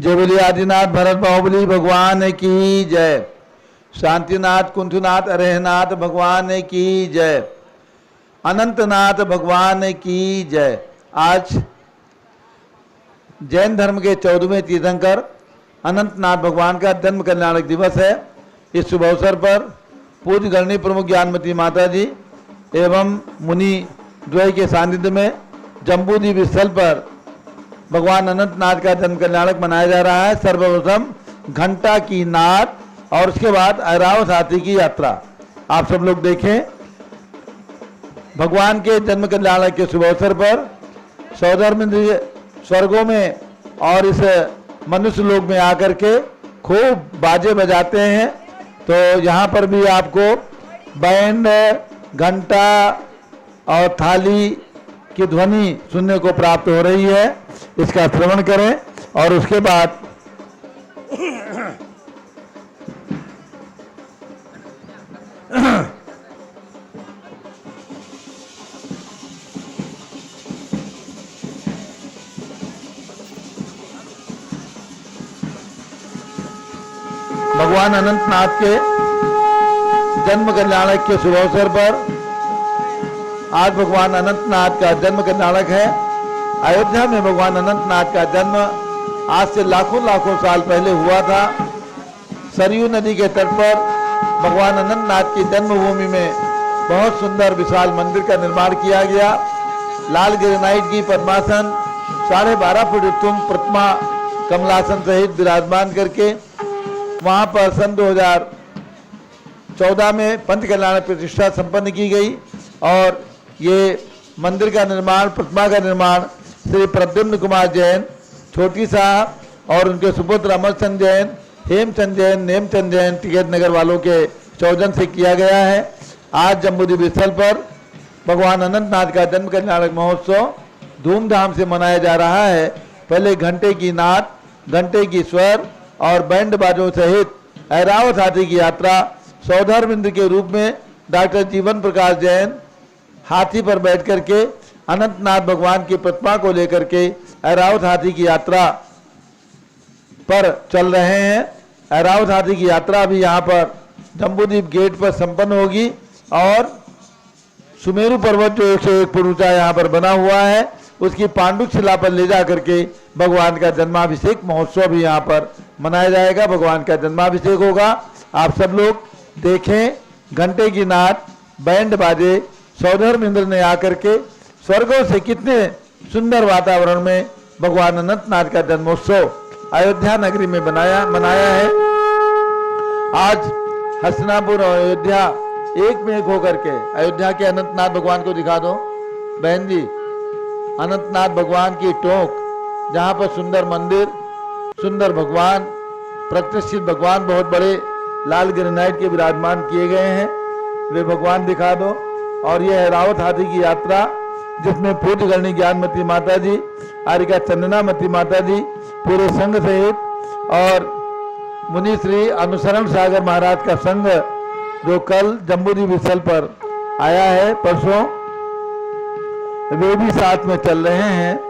जय बोलिए आदिनाथ भरत बाहुबली भगवान की जय। शांतिनाथ कुंठनाथ अरेहनाथ भगवान की जय। अनंतनाथ भगवान की जय। आज जैन धर्म के 14वें तीर्थंकर अनंतनाथ भगवान का जन्म कल्याणक दिवस है। इस शुभ अवसर पर पूज्य गणनी प्रमुख ज्ञानमती माता जी एवं मुनि द्वय के सानिध्य में जम्बूद्वीप स्थल पर भगवान अनंतनाथ का जन्म कल्याणक मनाया जा रहा है। सर्वप्रथम घंटा की नाद और उसके बाद ऐरावत हाथी की यात्रा आप सब लोग देखें। भगवान के जन्म कल्याणक के शुभ अवसर पर सौधर्म स्वर्गों में और इस मनुष्य लोक में आकर के खूब बाजे बजाते हैं। तो यहाँ पर भी आपको बैंड, घंटा और थाली की ध्वनि सुनने को प्राप्त हो रही है। इसका श्रवण करें और उसके बाद भगवान अनंतनाथ के जन्म कल्याणक के शुभ अवसर पर आज भगवान अनंतनाथ का जन्म कल्याणक है। अयोध्या में भगवान अनंतनाथ का जन्म आज से लाखों लाखों साल पहले हुआ था। सरयू नदी के तट पर भगवान अनंतनाथ की जन्मभूमि में बहुत सुंदर विशाल मंदिर का निर्माण किया गया। लाल ग्रेनाइट की पद्मासन 12.5 फुट उत्तुंग प्रतिमा कमलासन सहित विराजमान करके वहाँ पर सन 2014 में पंच कल्याण प्रतिष्ठा संपन्न की गई। और ये मंदिर का निर्माण, प्रतिमा का निर्माण श्री प्रद्युम्न कुमार जैन, छोटी साहब और उनके सुपुत्र अमरचंद जैन, हेमचंद जैन, नेमचंद जैन, टिकैत नगर वालों के सौजन्य से किया गया है। आज जम्बूद्वीप स्थल पर भगवान अनंतनाथ का जन्म कल्याणक महोत्सव धूमधाम से मनाया जा रहा है। पहले घंटे की नाद, घंटे की स्वर और बैंड बाजों सहित ऐरावत हाथी की यात्रा सौधर्मिंद्र के रूप में डॉक्टर जीवन प्रकाश जैन हाथी पर बैठ करके अनंतनाथ भगवान की प्रतिमा को लेकर के ऐरावत हाथी की यात्रा पर चल रहे हैं। ऐरावत हाथी की यात्रा भी यहाँ पर जम्बूद्वीप गेट पर संपन्न होगी। और सुमेरु पर्वत जो 101 फुट ऊंचा यहाँ पर बना हुआ है, उसकी पांडुक शिला पर ले जा करके भगवान का जन्माभिषेक महोत्सव भी यहाँ पर मनाया जाएगा। भगवान का जन्माभिषेक होगा। आप सब लोग देखें, घंटे की नाद, बैंड बाजे, सौधर्मिंद्र ने आकर के स्वर्गों से कितने सुंदर वातावरण में भगवान अनंतनाथ का जन्मोत्सव अयोध्या नगरी में मनाया है। आज हसनापुर और अयोध्या एक में एक होकर के, अयोध्या के अनंतनाथ भगवान को दिखा दो बहन जी। अनंतनाथ भगवान की टोंक, जहाँ पर सुंदर मंदिर, सुंदर भगवान, प्रतिष्ठित भगवान बहुत बड़े लाल ग्रेनाइट के विराजमान किए गए हैं, वे भगवान दिखा दो। और यह ऐरावत हाथी की यात्रा जिसमें पूज्य गणनी ज्ञानमती माता जी, आरिका चंदनामती माता जी, पूरे संघ सहित और मुनि श्री अनुसरण सागर महाराज का संघ जो कल जम्बूद्वीप स्थल पर आया है, परसों, वे भी साथ में चल रहे हैं।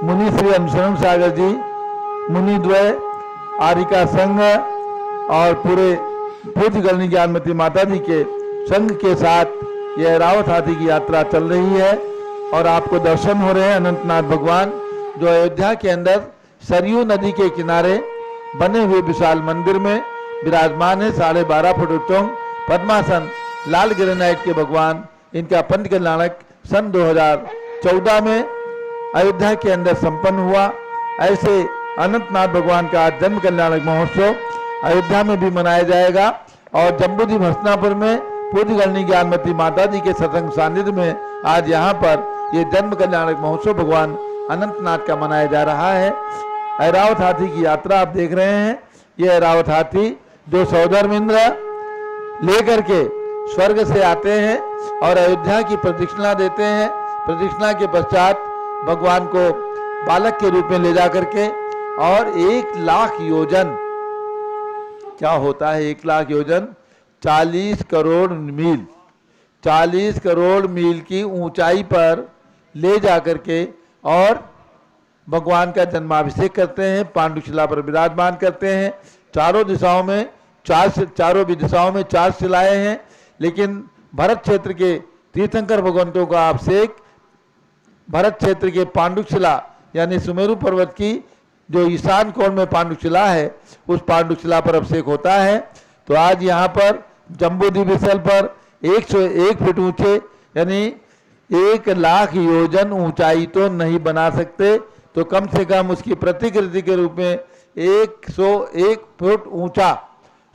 मुनि श्री अनुसरण सागर जी, मुनि द्वय, आरिका संघ और पूरे पूज्य गणनी ज्ञानमती माता जी के संघ के साथ यह ऐरावत हाथी की यात्रा चल रही है। और आपको दर्शन हो रहे हैं अनंतनाथ भगवान जो अयोध्या के अंदर सरयू नदी के किनारे बने हुए विशाल मंदिर में विराजमान है। 12.5 फुट उत्तुंग पद्मासन लाल ग्रेनाइट के भगवान, इनका पंच कल्याणक सन 2014 में अयोध्या के अंदर संपन्न हुआ। ऐसे अनंतनाथ भगवान का जन्म कल्याणक महोत्सव अयोध्या में भी मनाया जाएगा। और जम्बूद्वीप हसनापुर में पूज्य गणनी ज्ञानमती माता जी के सत्संग सानिध्य में आज यहाँ पर ये जन्म कल्याणक महोत्सव भगवान अनंतनाथ का मनाया जा रहा है। ऐरावत हाथी की यात्रा आप देख रहे हैं। ये ऐरावत हाथी जो सौधर्मिंद्र लेकर के स्वर्ग से आते हैं और अयोध्या की प्रदक्षिणा देते हैं। प्रदक्षिणा के पश्चात भगवान को बालक के रूप में ले जा करके और 1 लाख योजन, क्या होता है 1 लाख योजन? 40 करोड़ मील, 40 करोड़ मील की ऊंचाई पर ले जा करके और भगवान का जन्माभिषेक करते हैं, पांडुशिला पर विराजमान करते हैं। चारों दिशाओं में चारों भी दिशाओं में 4 शिलाएं हैं, लेकिन भरत क्षेत्र के तीर्थंकर भगवंतों का अभिषेक भरत क्षेत्र के पांडुशिला यानी सुमेरु पर्वत की जो ईशान कोण में पांडुशिला है, उस पांडुशिला पर अभिषेक होता है। तो आज यहाँ पर जम्बूद्वीप स्थल पर 101 फीट ऊंचे यानी 1 लाख योजन ऊंचाई तो नहीं बना सकते, तो कम से कम उसकी प्रतिकृति के रूप में 101 फुट ऊंचा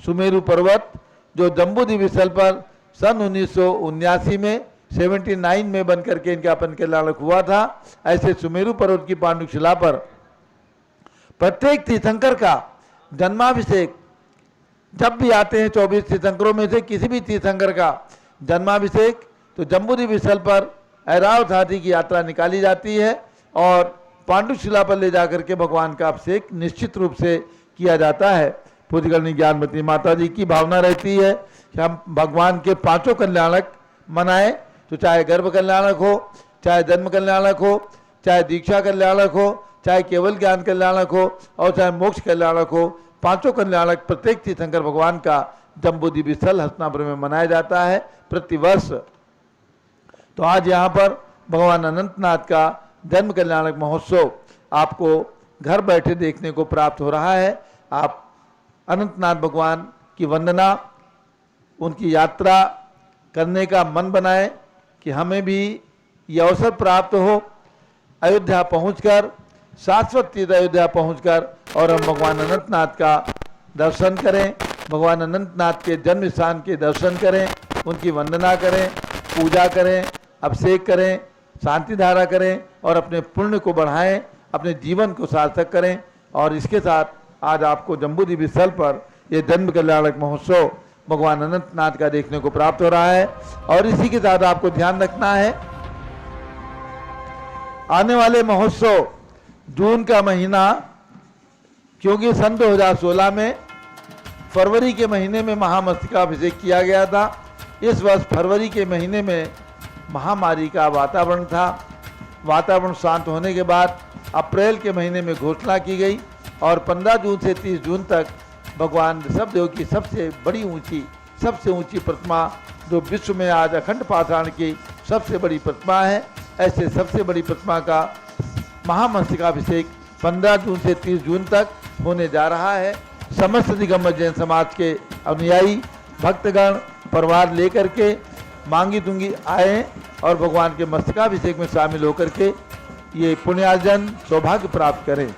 सुमेरु पर्वत जो जम्बूद्वीप स्थल पर सन 1979 में 79 में बन करके इनका अपन कल्याणक हुआ था। ऐसे सुमेरु पर्वत की पांडुशिला पर प्रत्येक तीर्थंकर का जन्माभिषेक जब भी आते हैं 24 तीर्थंकरों में से किसी भी तीर्थंकर का जन्माभिषेक तो जम्बूद्वीप स्थल पर ऐरावत हाथी की यात्रा निकाली जाती है और पांडुशिला पर ले जाकर के भगवान का अभिषेक निश्चित रूप से किया जाता है। पूज्यगणी ज्ञानमती माता जी की भावना रहती है कि हम भगवान के 5 कल्याणक मनाएं, तो चाहे गर्भ कल्याणक हो, चाहे जन्म कल्याणक हो, चाहे दीक्षा कल्याणक हो, चाहे केवल ज्ञान कल्याणक हो और चाहे मोक्ष कल्याणक हो, 5 कल्याणक प्रत्येक तीर्थंकर भगवान का जम्बूद्वीप स्थल हस्तिनापुर में मनाया जाता है प्रतिवर्ष। तो आज यहाँ पर भगवान अनंतनाथ का जन्म कल्याणक महोत्सव आपको घर बैठे देखने को प्राप्त हो रहा है। आप अनंतनाथ भगवान की वंदना, उनकी यात्रा करने का मन बनाएं कि हमें भी ये अवसर प्राप्त हो अयोध्या पहुंचकर, शाश्वत तीर्थ अयोध्या पहुंचकर और हम भगवान अनंतनाथ का दर्शन करें, भगवान अनंतनाथ के जन्म स्थान के दर्शन करें, उनकी वंदना करें, पूजा करें, अभिषेक करें, शांति धारा करें और अपने पुण्य को बढ़ाएं, अपने जीवन को सार्थक करें। और इसके साथ आज आपको जम्बूद्वीप स्थल पर यह जन्म कल्याणक महोत्सव भगवान अनंतनाथ का देखने को प्राप्त हो रहा है। और इसी के साथ आपको ध्यान रखना है, आने वाले महोत्सव जून का महीना, क्योंकि सन 2016 में फरवरी के महीने में महामस्तकाभिषेक किया गया था। इस वर्ष फरवरी के महीने में महामारी का वातावरण था। वातावरण शांत होने के बाद अप्रैल के महीने में घोषणा की गई और 15 जून से 30 जून तक भगवान ऋषभदेव की सबसे ऊंची प्रतिमा जो विश्व में आज अखंड पाषाण की सबसे बड़ी प्रतिमा है, ऐसे सबसे बड़ी प्रतिमा का महामस्तकाभिषेक 15 जून से 30 जून तक होने जा रहा है। समस्त दिगंबर जैन समाज के अनुयायी भक्तगण परिवार लेकर के मांगी तुंगी आए और भगवान के मस्तकाभिषेक में शामिल होकर के ये पुण्यार्जन सौभाग्य प्राप्त करें।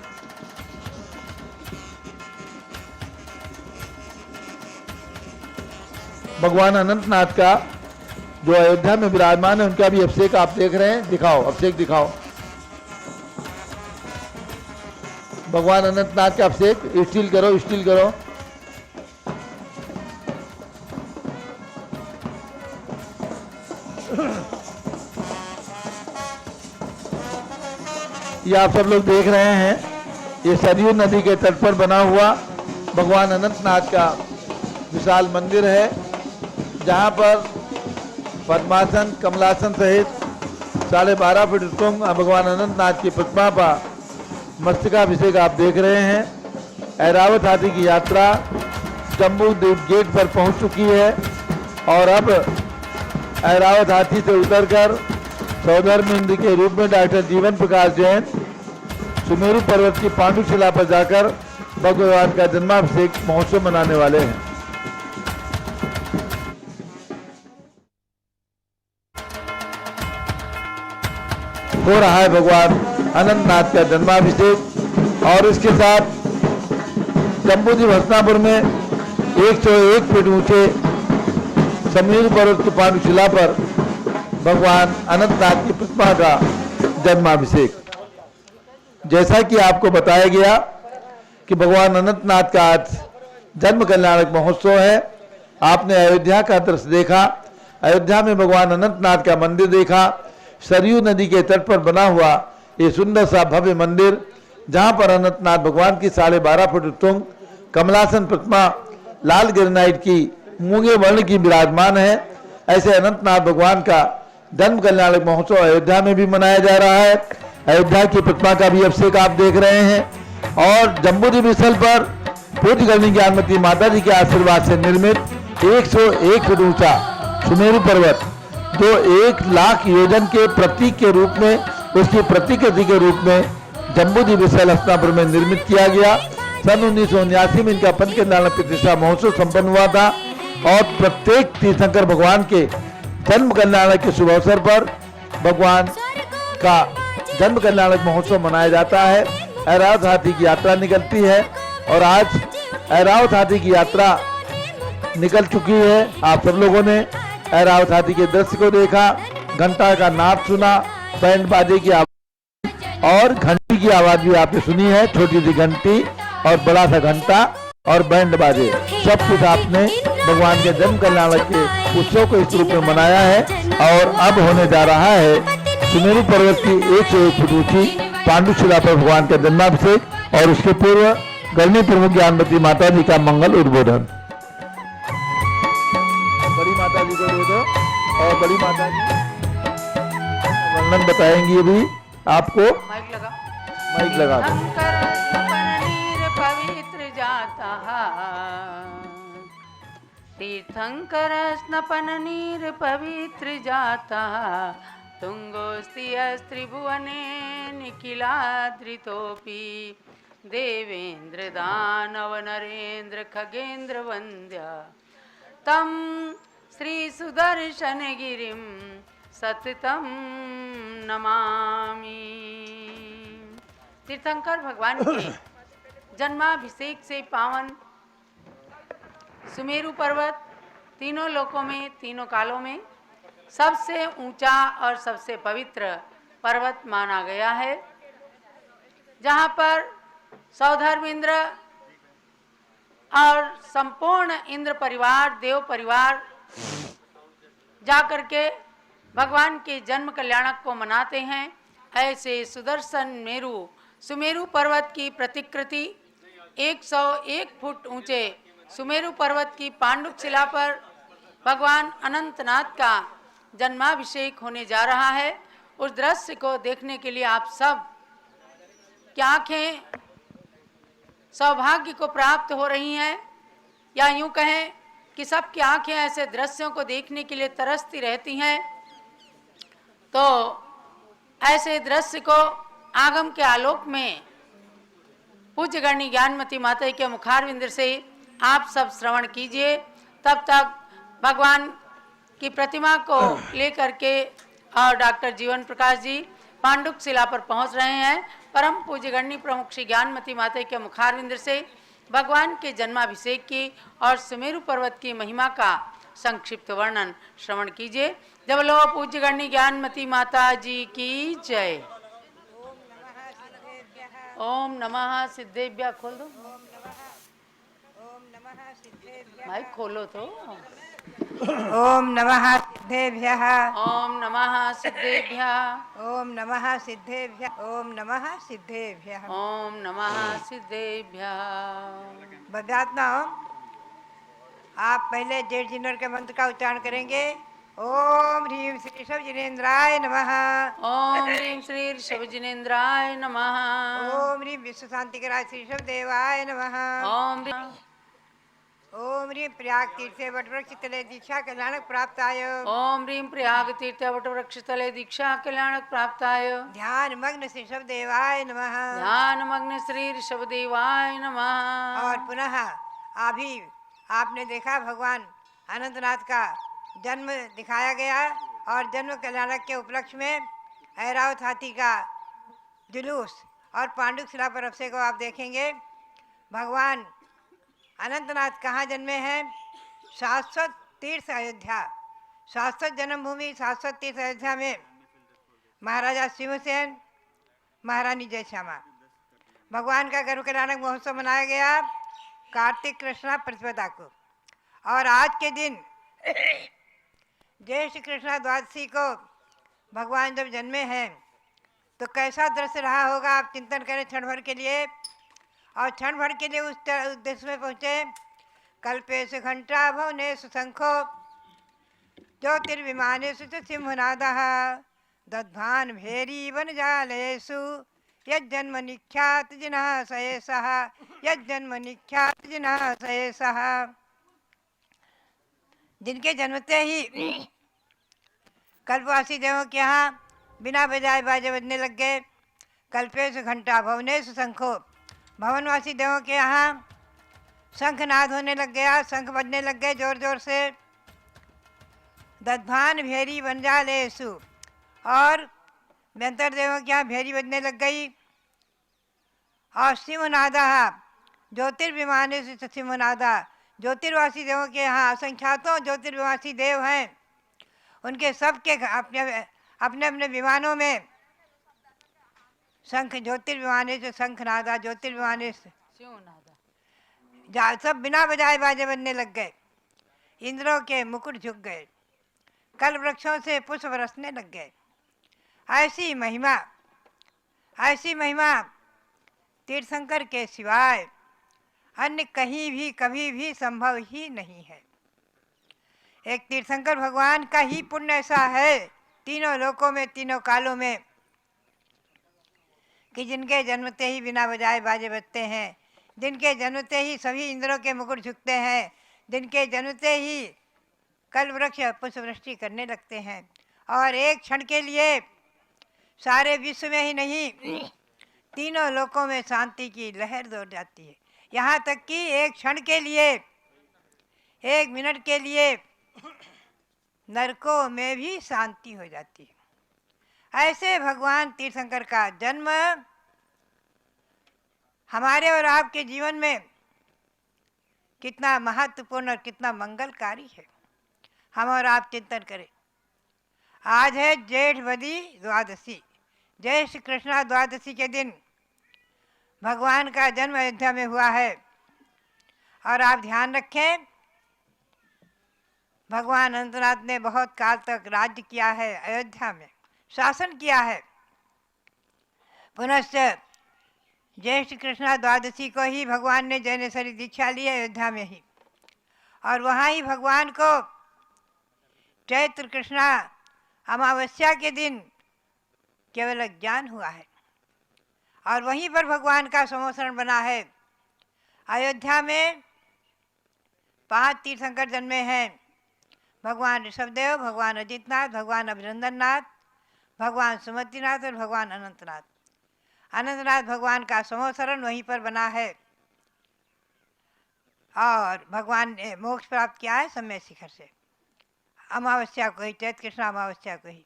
भगवान अनंतनाथ का जो अयोध्या में विराजमान है उनका भी अभिषेक आप देख रहे हैं, दिखाओ अभिषेक दिखाओ। भगवान अनंतनाथ का अभिषेक स्टील करो, स्टील करो। ये आप सब लोग देख रहे हैं, ये सरयू नदी के तट पर बना हुआ भगवान अनंतनाथ का विशाल मंदिर है, जहाँ पर पद्मासन कमलासन सहित 12.5 फीट उत्तुंग भगवान अनंतनाथ की प्रतिमा पर मस्तकाभिषेक आप देख रहे हैं। ऐरावत हाथी की यात्रा जम्बूद्वीप गेट पर पहुंच चुकी है और अब ऐरावत हाथी से उतरकर सौधर्म इंद्र के रूप में डॉक्टर जीवन प्रकाश जैन सुमेरु पर्वत की पांडुशिला पर जाकर भगवान का जन्माभिषेक महोत्सव मनाने वाले हैं। हो रहा है भगवान अनंतनाथ का जन्माभिषेक और इसके साथ जम्बूद्वीप हस्तिनापुर में 101 फीट ऊंचे सुमेरु पर्वत की पांडुशिला पर भगवान अनंतनाथ की प्रतिमा का जन्माभिषेक। जैसा कि आपको बताया गया कि भगवान अनंतनाथ का आज जन्म कल्याणक महोत्सव है। आपने अयोध्या का दृश्य देखा, अयोध्या में भगवान अनंतनाथ का मंदिर देखा, सरयू नदी के तट पर बना हुआ ये सुंदर सा भव्य मंदिर, जहां पर अनंतनाथ भगवान की 12.5 फुट उत्तुंग कमलासन प्रतिमा लाल ग्रेनाइट की मूंगे वर्ण की विराजमान है। ऐसे अनंतनाथ भगवान का जन्म कल्याणक महोत्सव अयोध्या में भी मनाया जा रहा है। अयोध्या की प्रतिमा का भी अभिषेक आप देख रहे हैं। और जम्बूद्वीप स्थल पर पूज्य गणनी ज्ञानमती माता जी के आशीर्वाद से निर्मित 101 फुट ऊंचा सुमेरु पर्वत, जो 1,00,000 योजन के प्रतीक के रूप में, उसकी प्रतिकृति के रूप में जम्बूद्वीप स्थल हस्तिनापुर में निर्मित किया गया। सन 1979 में इनका पंचकल्याण प्रतिष्ठा महोत्सव संपन्न हुआ था और प्रत्येक तीर्थंकर भगवान के जन्म कल्याण के शुभ अवसर पर भगवान का जन्म कल्याण महोत्सव मनाया जाता है। ऐरावत हाथी की यात्रा निकलती है और आज ऐरावत हाथी की यात्रा निकल चुकी है। आप सब लोगों ने ऐरावत हाथी के दृश्य को देखा, घंटा का नाद सुना, बैंड बाजे की आवाज और घंटी की आवाज भी आपने सुनी है। छोटी सी घंटी और बड़ा सा घंटा और बैंड बाजे, सब कुछ आपने भगवान के जन्म कल्याण के उत्सव को इस रूप में मनाया है। और अब होने जा रहा है सुमेरु पर्वत की 101 फुट ऊंची पांडुशिला पर भगवान का जन्माभिषेक और उसके पूर्व गणनी प्रमुख ज्ञानमती माता जी का मंगल उद्बोधन। बड़ी माता जी को दे दो और बड़ी माता जी वर्णन बताएंगी अभी आपको। माइक लगा दो। पवित्र जाता तीर्थंकर स्नपन नीर पवित्र जाता, तुंगोस्ति अस्त्रिभुवने निखिलाद्रितोपि, देवेंद्र दानव नरेंद्र खगेंद्र वंद्या, तम श्री सुदर्शन गिरिम सततम नमामि। तीर्थंकर भगवान के जन्माभिषेक से पावन सुमेरु पर्वत तीनों लोकों में, तीनों कालों में सबसे ऊंचा और सबसे पवित्र पर्वत माना गया है, जहाँ पर सौधर्म इंद्र और संपूर्ण इंद्र परिवार, देव परिवार जाकर के भगवान के जन्म कल्याणक को मनाते हैं। ऐसे सुदर्शन मेरु सुमेरु पर्वत की प्रतिकृति 101 फुट ऊंचे सुमेरु पर्वत की पांडुक शिला पर भगवान अनंतनाथ का जन्माभिषेक होने जा रहा है। उस दृश्य को देखने के लिए आप सब की आंखें सौभाग्य को प्राप्त हो रही हैं, या यूं कहें कि सबकी आंखें ऐसे दृश्यों को देखने के लिए तरसती रहती हैं। तो ऐसे दृश्य को आगम के आलोक में पूज्य गणनी ज्ञानमती माता के मुखारविंद से आप सब श्रवण कीजिए। तब तक भगवान की प्रतिमा को लेकर के और डॉक्टर जीवन प्रकाश जी पांडुक शिला पर पहुंच रहे हैं। परम पूज्य गणनी प्रमुख श्री ज्ञानमती माता के मुखारविंद से भगवान के जन्माभिषेक की और सुमेरु पर्वत की महिमा का संक्षिप्त वर्णन श्रवण कीजिए। जब लो पूज्य गणनी ज्ञानमती माता जी की जय। ओम नमः सिद्धेभ्यः। खोल दो माइक, खोलो तो। ओम नमः सिद्धेभ्यः। ओम नमः सिद्धेभ्यः। ओम नमः सिद्धेभ्यः। ओम नमः सिद्धेभ्यः। ओम नमः सिद्धेभ्यः। बदात्मा आप पहले जेठ जिनर के मंत्र का उच्चारण करेंगे। ओम ह्रीं श्री ऋषभजिनेन्द्राय नमः। ओम ह्रीं श्री ऋषभजिनेन्द्राय नमः। ओम ह्रीं विश्व शांतिकराय श्री ऋषभदेवाय नमः। ओम ह्रीं प्रयाग तीर्थ वटवृक्ष तले दीक्षा कल्याणक प्राप्ताय। ओम ह्रीं प्रयाग तीर्थ वटवृक्ष तले दीक्षा कल्याणक प्राप्ताय। ध्यान मग्न श्री ऋषभदेवाय नमः। ध्यान मग्न श्री ऋषभदेवाय नमः। और पुनः अभी आपने देखा भगवान अनंतनाथ का जन्म दिखाया गया और जन्म कल्याणक के उपलक्ष्य में ऐरावत हाथी का जुलूस और पांडुक शिला पर अभिषेक को आप देखेंगे। भगवान अनंतनाथ कहाँ जन्मे हैं? शाश्वत तीर्थ अयोध्या, शाश्वत जन्मभूमि, शाश्वत तीर्थ अयोध्या में महाराजा सिंहसेन, महारानी जयश्यामा। भगवान का गर्भ कल्याणक महोत्सव मनाया गया कार्तिक कृष्णा प्रतिपदा को। और आज के दिन ज्येष्ठ कृष्णा द्वादशी को भगवान जब जन्मे हैं तो कैसा दृश्य रहा होगा, आप चिंतन करें क्षण भर के लिए। और क्षण भर के लिए उस उद्देश्य में पहुँचे। कल्पेषु घंटा भवनेषु शंखो ज्योतिर्विमानेषु च सिंहनादः दद्भान भेरी वन जालेषु यज्जन्म निख्यात जिनः सयेषः यज्जन्म निख्यात जिनः सयेषः। जिनके जन्मते ही कल्पवासी देवों के यहाँ बिना बजाए बाजे बजने लग गए। कल्पेश घंटा भवनेश शंखो, भवनवासी देवों के यहाँ शंखनाद होने लग गया, शंख बजने लग गए जोर जोर से। दद्भान भेरी वनजालेषु, और व्यंतर देवों के यहाँ भेरी बजने लग गई। और सिंहनादा ज्योतिर्विमानेषु सिंहनादा, ज्योतिर्वासी देवों के यहाँ असंख्यातों ज्योतिर्वासी देव हैं, उनके सबके अपने अपने अपने विमानों में शंख, ज्योतिर्विमानेषु शंखनादा ज्योतिर्विमानेषु सब बिना बजाए बाजे बनने लग गए। इंद्रों के मुकुट झुक गए, कल वृक्षों से पुष्प बरसने लग गए। ऐसी महिमा तीर्थंकर के सिवाय अन्य कहीं भी कभी भी संभव ही नहीं है। एक तीर्थंकर भगवान का ही पुण्य ऐसा है तीनों लोकों में, तीनों कालों में, कि जिनके जन्मते ही बिना बजाए बाजे बजते हैं, जिनके जन्मते ही सभी इंद्रों के मुकुट झुकते हैं, जिनके जन्मते ही कल वृक्ष पुष्पवृष्टि करने लगते हैं। और एक क्षण के लिए सारे विश्व में ही नहीं, तीनों लोकों में शांति की लहर दौड़ जाती है। यहाँ तक कि एक क्षण के लिए, एक मिनट के लिए नरकों में भी शांति हो जाती है। ऐसे भगवान तीर्थंकर का जन्म हमारे और आपके जीवन में कितना महत्वपूर्ण और कितना मंगलकारी है, हम और आप चिंतन करें। आज है जेठ बदी द्वादशी, जय श्री कृष्णा द्वादशी के दिन भगवान का जन्म अयोध्या में हुआ है। और आप ध्यान रखें, भगवान अनंतनाथ ने बहुत काल तक राज्य किया है अयोध्या में, शासन किया है। पुनश्च ज्येष्ठ कृष्णा द्वादशी को ही भगवान ने जैनेश्वरी दीक्षा ली है अयोध्या में ही, और वहाँ ही भगवान को चैत्र कृष्णा अमावस्या के दिन केवल ज्ञान हुआ है, और वहीं पर भगवान का समोसरण बना है। अयोध्या में 5 तीर्थंकर जन्मे हैं, भगवान ऋषभदेव, भगवान अजितनाथ, भगवान अभिनंदननाथ, भगवान सुमतिनाथ और भगवान अनंतनाथ। अनंतनाथ भगवान का समोसरण वहीं पर बना है, और भगवान ने मोक्ष प्राप्त किया है समय शिखर से, अमावस्या को ही, चैत्र कृष्ण अमावस्या को ही।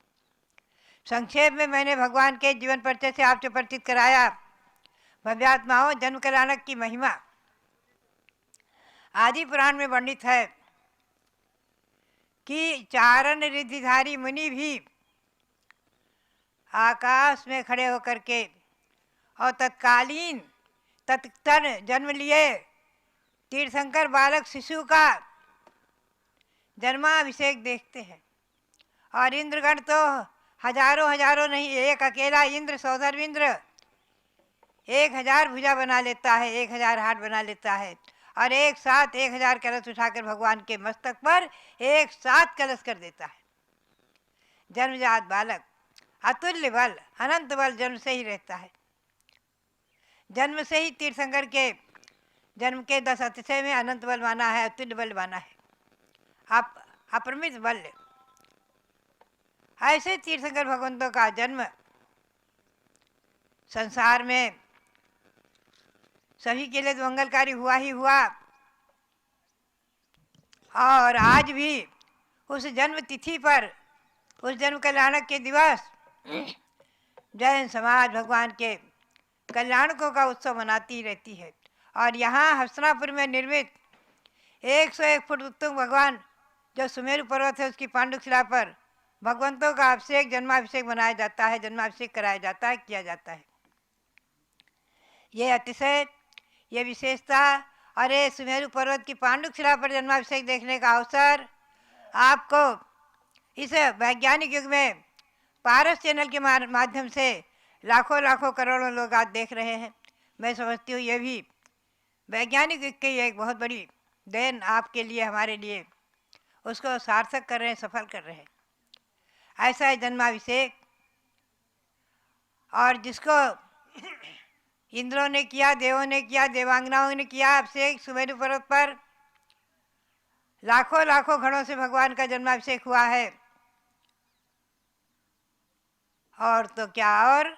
संक्षेप में मैंने भगवान के जीवन परिचय से आपसे परिचित कराया। भव्यात्माओं, जन्म कल्याणक की महिमा आदि पुराण में वर्णित है कि चारण रिद्धिधारी मुनि भी आकाश में खड़े होकर के और तत्काल जन्म लिए तीर्थंकर बालक शिशु का जन्माभिषेक देखते हैं। और इंद्रगण तो हजारों नहीं, एक अकेला इंद्र, सौधर्विंद्र 1000 भुजा बना लेता है, 1000 हाथ बना लेता है, और एक साथ 1000 कलश उठाकर भगवान के मस्तक पर एक साथ कलश कर देता है। जन्मजात बालक, अतुल्य बल, अनंत बल जन्म से ही रहता है। जन्म से ही तीर्थंकर के जन्म के 10 अतिशय में अनंत बल माना है, अतुल्य बल माना है, अपरिमित बल। ऐसे तीर्थंकर भगवंतों का जन्म संसार में सभी के लिए तो मंगलकारी हुआ ही हुआ। और आज भी उस जन्म तिथि पर, उस जन्म कल्याणक के दिवस जैन समाज भगवान के कल्याणकों का उत्सव मनाती रहती है। और यहाँ हस्तिनापुर में निर्मित 101 फुट उत्तुंग भगवान जो सुमेरु पर्वत है, उसकी पांडुक शिला पर भगवंतों का अभिषेक, जन्माभिषेक मनाया जाता है, जन्माभिषेक कराया जाता है, किया जाता है। ये अतिशय, ये विशेषता, और ये सुमेरु पर्वत की पांडुक शिला पर जन्माभिषेक देखने का अवसर आपको इस वैज्ञानिक युग में पारस चैनल के माध्यम से लाखों करोड़ों लोग आज देख रहे हैं। मैं समझती हूँ ये भी वैज्ञानिक युग की एक बहुत बड़ी देन आपके लिए, हमारे लिए, उसको सार्थक कर रहे हैं, सफल कर रहे हैं। ऐसा जन्माभिषेक और जिसको इंद्रों ने किया, देवों ने किया, देवांगनाओं ने किया अभिषेक सुमेरु पर्वत पर। लाखों लाखों घड़ों से भगवान का जन्माभिषेक हुआ है। और तो क्या, और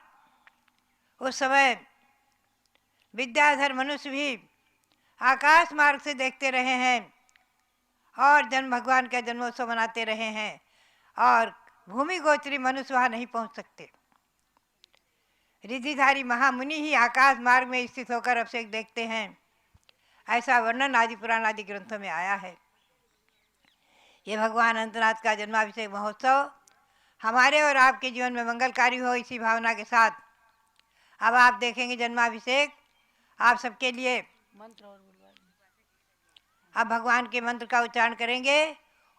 उस समय विद्याधर मनुष्य भी आकाश मार्ग से देखते रहे हैं और भगवान का जन्मोत्सव मनाते रहे हैं, और भूमि गोचरी मनुष्य वहाँ नहीं पहुँच सकते। रिद्धिधारी महामुनि ही आकाश मार्ग में स्थित होकर अभिषेक देखते हैं, ऐसा वर्णन आदि पुराण आदि ग्रंथों में आया है। ये भगवान अनंतनाथ का जन्माभिषेक महोत्सव हमारे और आपके जीवन में मंगलकारी हो, इसी भावना के साथ अब आप देखेंगे जन्माभिषेक आप सबके लिए। मंत्र और अब भगवान के मंत्र का उच्चारण करेंगे।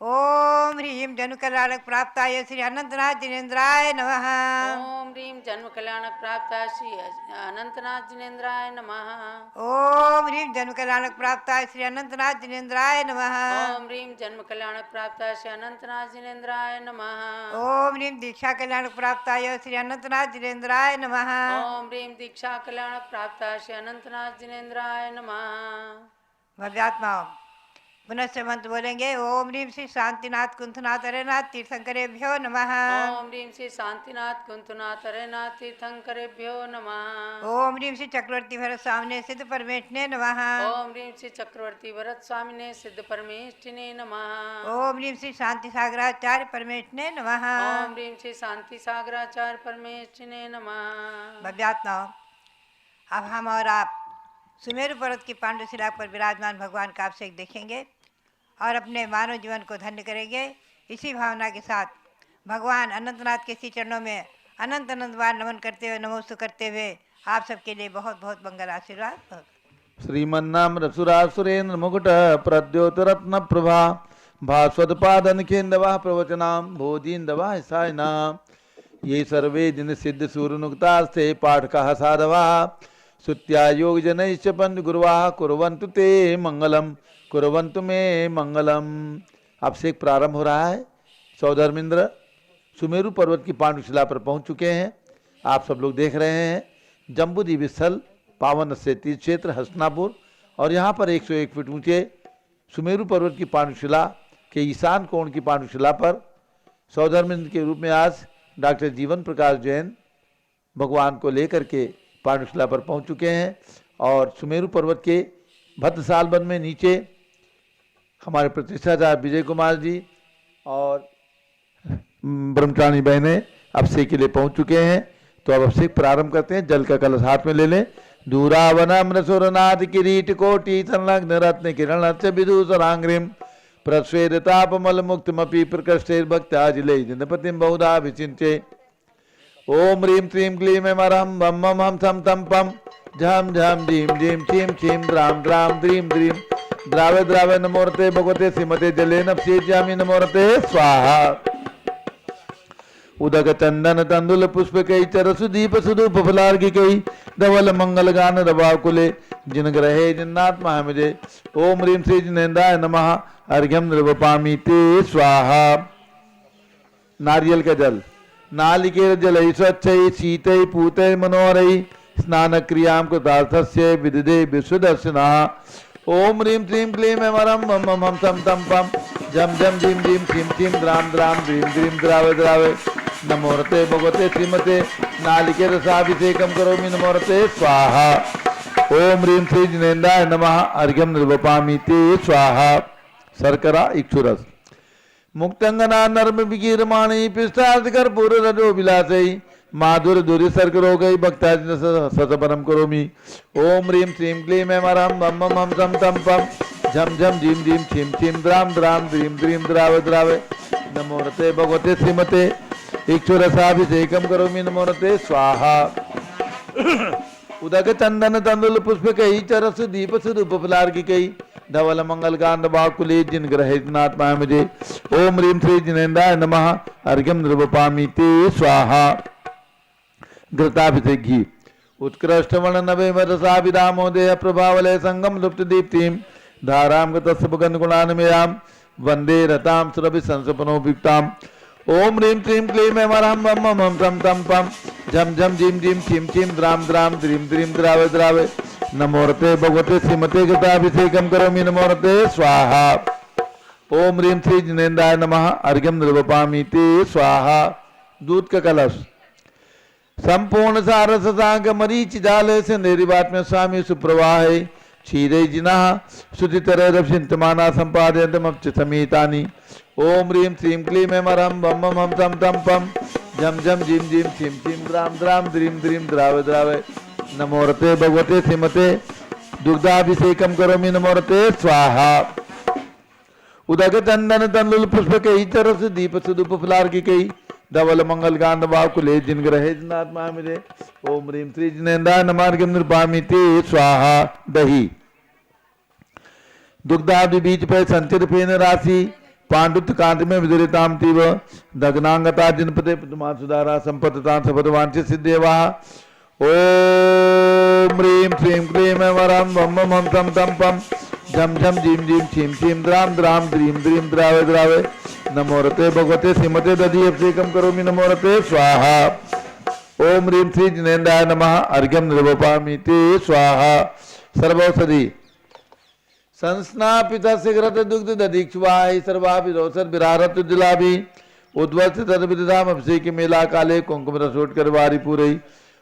ओम ह्रीम जन्म कल्याणक प्राप्ताय श्री अनंतनाथ जिनेन्द्राय नमः। ओम ह्रीम जन्म कल्याणक प्राप्ताय श्री अनंतनाथ जिनेन्द्राय नमः। ओम ह्रीम जन्म कल्याणक प्राप्ताय श्री अनंतनाथ जिनेन्द्राय नमः। ओम ह्रीम जन्म कल्याणक प्राप्ताय श्री अनंतनाथ जिनेन्द्राय नमः। ओम ह्रीम दीक्षा कल्याणक प्राप्ताय श्री अनंतनाथ जिनेन्द्राय नमः। ओम ह्रीम दीक्षा कल्याणक प्राप्ताय श्री अनंतनाथ जिनेन्द्राय नमः। भव्यात्माओं पुनः से मंत्र बोलेंगे। ओम ह्रीम श्री शांतिनाथ कुंथनाथ अरेनाथ तीर्थंकरेभ्यो नमः। ओम ह्रीम श्री शांतिनाथ कुंतनाथ अरेनाथ तीर्थंकरेभ्यो नमः। ओम ह्रीम श्री चक्रवर्ती भरत स्वामिने सिद्ध परमेष्ठिने नमः। ओम ह्रीम श्री चक्रवर्ती भरत स्वामिने सिद्ध परमेष्ठिने नमः। ओम ह्रीम श्री शांति सागराचार्य परमेष्ठिने नमः। ओम ह्रीम श्री शांति सागराचार्य परमेष्ठिने नमः। भव्यात्माओं अब हम और आप सुमेरु पर्वत की पांडुशिला पर विराजमान भगवान का अभिषेक देखेंगे और अपने मानव जीवन को धन्य करेंगे। इसी भावना के साथ भगवान अनंतनाथ के श्री चरणों में अनंत अनंत बार नमन करते हुए नमोस्तु करते हुए आप सबके लिए बहुत बहुत मंगल आशीर्वाद। श्रीमन्नाम रसुरासुरेन्द्र मुकुट प्रद्योतरत्न प्रभा भास्वत पादन खेन्दवा प्रवचनाम भोजीन्दवा सायनाम ये सर्वे जिन सिद्ध सूर्यनुक्तास्ते पाठका साधवा सुत्या योग जनैश्च पंच गुरुवा कुर्वन्तु ते मंगलम कुर्वन्तु मे मंगलम। अभिषेक प्रारंभ हो रहा है। सौधर्मेंद्र सुमेरु पर्वत की पांडुशिला पर पहुंच चुके हैं। आप सब लोग देख रहे हैं जम्बूद्वीप स्थल पावन से तीर्थ क्षेत्र हस्तिनापुर, और यहाँ पर 101 फीट ऊंचे सुमेरु पर्वत की पांडुशिला के ईशान कोण की पांडुशिला पर सौधर्मेंद्र के रूप में आज डॉक्टर जीवन प्रकाश जैन भगवान को लेकर के पांडुशिला पर पहुंच चुके हैं। और सुमेरु पर्वत के भद्रसाल वन में नीचे हमारे प्रतिष्ठाचार्य विजय कुमार जी और ब्रह्मचारी बहनें अभिषेक के लिए पहुंच चुके हैं। तो अब अभिषेक प्रारंभ करते हैं। जल का कलश हाथ में ले लें। दूरावनम्र सुरनाथ किरीट कोटि संलग्न रत्न किरण विदूषरांग्रिम प्रस्वेदतापमल मुक्तमपि प्रकृष्टैर्भक्त्याजिले जनपतिं बहुधा विचिन्त्ये। ओम ह्रीं क्लीं क्लीं ऐं मरहं बम मम हम थम थम पम झम झम झीं झीं छीं छीं द्रां द्रां द्रीं द्रीं द्रावे द्रावे नमोरते भगवते श्रीमते जलेन सेज्यामि नमोरते स्वाहा। उदक चंदन तंदुल पुष्प कई चर सुदीप सुधूप फलार्घि कई धवल मंगल गान रवाकुले जिन ग्रहे जिन्नात्मा मुझे। ओम ह्रीं श्री जिनेन्द्राय नमः अर्घ्यम निर्वपामि ते स्वाहा। नारियल का जल नालिकेर जल स्वच्छ शीत पूत मनोहर स्नान क्रिया कृतार्थस्य विदधे विशुदर्शना। ओम ह्रीं क्लीं क्लीं ऐं मरहं बम मम हम थम थम पम झम झम झीं झीं छीं छीं द्रां द्रां द्रीं द्रीं द्रावे द्रावे नमोरते भगवते श्रीमते नालिकेर रसाभिषेकं करोमि नमोरते स्वाहा। ओम ह्रीं श्री जिनेन्द्राय नमः अर्घ्यम निर्वपामि ते स्वाहा। शर्करा इक्षुरस मुक्तंगना नर्म विकीरमाणी पिष्टार्थ कर्पूर रजो विलासई माधुर धुरी सर्क रोगई भक्ता सतपरम करोमि। ओम ह्रीं श्रीं क्लीं ऐं मरहं बम मम हम थम थम पम झम झम झीं झीं छीं छीं द्रां द्रां द्रीं द्रीं द्रावे द्रावे नमोरते भगवते श्रीमते इक्षुरसाभिषेकं करोमि नमोरते स्वाहा। उदक चंदन तंदुल पुष्प कई चरस दीप सुधूप फलार्घि कई धवल मंगल गांध बाकुले जिन ग्रहितनाथ माय मुझे। ओम ह्रीं श्री जिनेन्द्राय नमः अर्घ्यम निर्वपामि ते स्वाहा। घृताभिषेक घी उत्कृष्ट वर्ण नवे रसाभिधामोदय प्रभावलय संगम लुप्त दीप्तिं धारां गतस्वगन गुणान्मयां वंदे रतां सुरभि संसपनोपयुक्तां। ओम ह्रीं श्रीं क्लीं ऐं वरहं वम मम हम तं तं पम झम झम झीं झीं छीं छीं द्राम द्राम द्रीं द्रीं द्रावे द्रावे नमोरते भगवते श्रीमते गताभिषेकं करोमि नमोरते स्वाहा। ओम ह्रीं श्री जिनेन्द्राय नमः अर्घ्यं निर्वपामि ते स्वाहा। दूध का कलश संपूर्ण सारस सांग मरीच जाल से निर्वात में स्वामी सुप्रवाह क्षीरे जिना शुचितर चिंतमाना संपादयन्तमप्च समीतानि। ओम ह्रीं श्रीं क्लीं ऐं वरहं वम मम हम तं तं पम झम झम झीं झीं छीं छीं द्राम द्राम द्रीं द्रीं द्रावे द्रावे नमोरते भगवते श्रीमते दुग्धाभिषेकं करोमि नमोरते स्वाहा। उदक चंदन तंडुल पुष्प कई तरस दीप सुदुप फुलार की कई धवल मंगल गांध भाव कुले जिन ग्रहे जिनात्मा मिले। ओम ह्रीं श्री जिनेन्द्राय नमः अर्घ्यं निर्वपामि ते स्वाहा। दही दुग्धादि बीज पे संचित फेन राशि पांडुत कांत में विदुरिताम तीव दग्नांगता जिनपते पद्मा सुधारा संपत्ता सपदवांच सिद्धेवा। ओम ह्रीं श्रीं क्लीं ऐं वरहं वम मम हम तं तं पम झम झम झीं झीं छीं छीं द्राम द्राम द्रीं द्रीं द्रावे द्रावे नमोरते भगवते श्रीमते दधिअभिषेकं करोमि नमोरते स्वाहा। ओम ह्रीं श्री जिनेन्द्राय नमः अर्घ्यं निर्वपामि ते स्वाहा। सर्वौषधि संस्नापितस्य घृत दुग्ध दधीक्षवाहि सर्वाभिरोसर विरारत जुलाभि उद्वस्त तद्विधाम अभिषेक मेला काले कुंकुम रसोटकर वारी पूरई।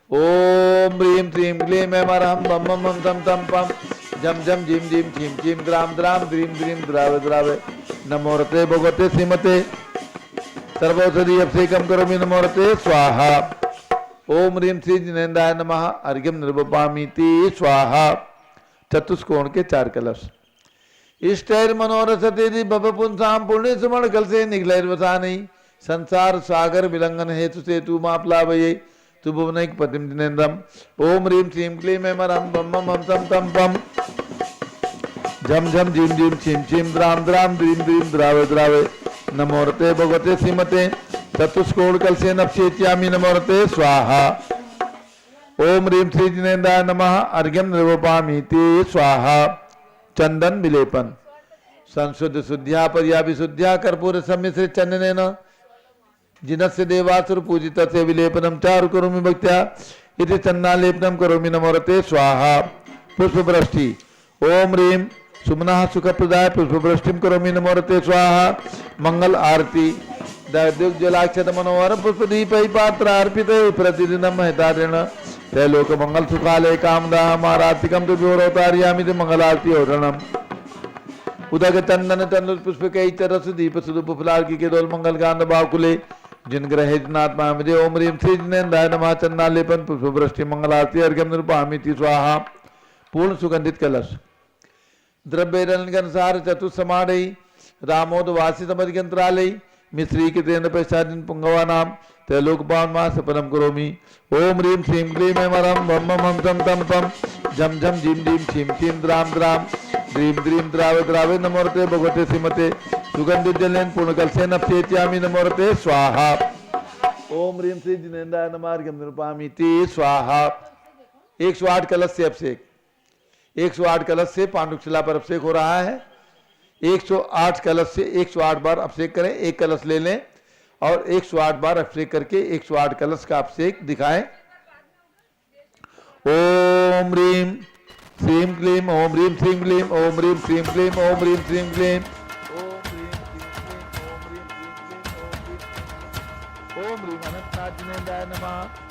ओम ह्रीं श्रीं क्लीं ऐं वरहं वम मम हम तं तं पम झम झम झीं झीं छीं छीं द्राम द्राम द्रीं द्रीं द्रावे द्रावे नमोरते भगवते श्रीमते सर्वौषधि अभिषेकं करोमि नमोरते स्वाहा। ओम ह्रीं श्री जिनेन्द्राय नमः अर्घ्यं निर्वपामि ते स्वाहा। चतुष्कोण के 4 कलश इष्टैर मनोरसते भव पुंसाम पुण्य सुमण कल से निगलैर्वसानी संसार सागर विलंघन हेतु से तू मापलावये तु भुवनैक पतिम जिनेन्द्रम। ओम ह्रीं श्रीं क्लीं ऐं वरहं वम मम हम तं तं पम झम झम झीं झीं छीं छीं द्राम द्राम द्रीं द्रीं द्रावे द्रावे नमोरते भगवते श्रीमते चतुष्कोण कलशेन अभिषेच्यामि नमोरते स्वाहा। ओम ह्रीं श्री जिनेन्द्राय नमः अर्घ्यं निर्वपामि ते स्वाहा। चंदन विलेपन संशुद्ध शुद्ध्या पर्या विशुद्ध्या कर्पूर सम्मिश्र चंदनेन जिनस्य देवासुर पूजितस्य विलेपनं चारु करोमि भक्त्या इति चंदनालेपनं करोमि नमोरते स्वाहा। पुष्पवृष्टि ओम ह्रीं सुमनः सुखप्रदाय पुष्पवृष्टिं करोमि नमोरते स्वाहा। मंगल आरती दैद्युग जलाक्षत मनोहर पुष्पदीपै पात्र अर्पिते प्रतिदिनं हितारेण त्रैलोक मंगल सुखालय कामदाहम् आरातिकं तु विवरोतार्यामि मंगल आरती ओरणम्। उदक चंदन तंडुल पुष्प कई तरस दीप सुदुप फुलार की केदोल मंगल गांध बाकुले जिन ग्रहे जिनात्मा मिले। ओम ह्रीं श्री जिनेन्द्राय नमः चंदनालेपन पुष्पवृष्टि मंगल आरती अर्घ्यं निर्वपामि ते स्वाहा। पूर्ण सुगंधित कलश द्रव्य रनगनसार चतुस्समाडै रामोद वासी समधिकंत्रालय मिश्री के तेन पैसादिन पुंगवा नाम त्रैलोक पावनमा सफलम करोमि। ओम ह्रीं श्रीं क्लीं ऐं वरहं वम मम हम तं तं पम झम झम झीं झीं छीं छीं द्राम द्राम द्रीं द्रीं द्रावे द्रावे नमोरते भगवते श्रीमते सुगंधित जलेन पूर्ण कलशेन अभिषेच्यामि नमोरते स्वाहा। ओम ह्रीं श्री जिनेन्द्राय नमः अर्घ्यं निर्वपामि ते स्वाहा। 108 कलश से अभिषेक 108 कलश से पांडुशिला पर अभिषेक हो रहा है। 108 कलश से 108 बार अभिषेक करें। एक कलश ले लें और 108 बार अभिषेक करके 108 कलश का अभिषेक दिखाएं। ओम ह्रीं श्रीं क्लीं ओम ह्रीं श्रीं क्लीं ओम ह्रीं श्रीं क्लीं ओम ह्रीं श्रीं क्लीं ओम ह्रीं अनंतनाथ जिनेन्द्राय नमः।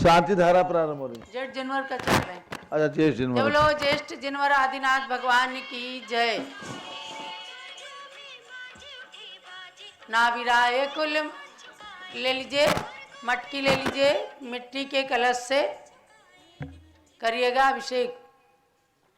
शांति धारा प्रारंभ हो रही। जेठ जनवर का चल रहा है। अच्छा ज्येष्ठ जब जनवर। लो ज्येष्ठ जनवर आदिनाथ भगवान की जय। नाविराय कुल ले लीजिए, मटकी ले लीजिए, मिट्टी के कलश से करिएगा अभिषेक।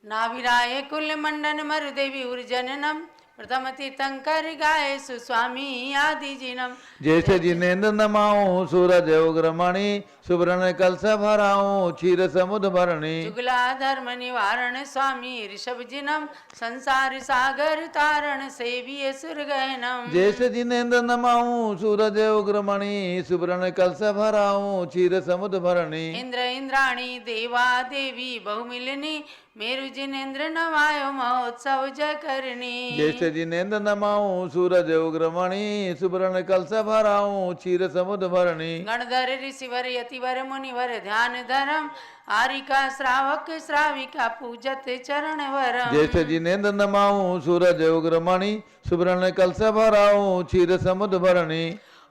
नाविराय कुल मंडन मरु देवी उर्जननम प्रथम तीर्थंकर गाय सुस्वामी आदि जिनम। जैसे जिनेन्द्र नमाऊं सूरज उग्रमणि सुब्रण कलश भराऊं क्षीर समुद्र भरणी। जुगला धर्म निवारण स्वामी ऋषभ जिनम संसार सागर तारण सेविय सुर गहनम। जैसे जिनेन्द्र नमाऊं सूरज उग्रमणि सुब्रण कलश भराऊं क्षीर समुद्र भरणी। इंद्र इंद्राणी देवा देवी बहुमिलनी मेरु जिनेन्द्र नवायो महोत्सव जय करनी। जैसे जिनेन्द्र नमाऊं सूरज उग्रमणि सुब्रण कलश भराऊं क्षीर समुद्र भरणी। गणधर ऋषिवर यतिवर मुनिवर ध्यान धरम आरिका श्रावक श्राविका पूजत चरण वरम। जैसे जिनेन्द्र नमाऊं सूरज उग्रमणि सुब्रण कलश भराऊं क्षीर समुद्र भरणी।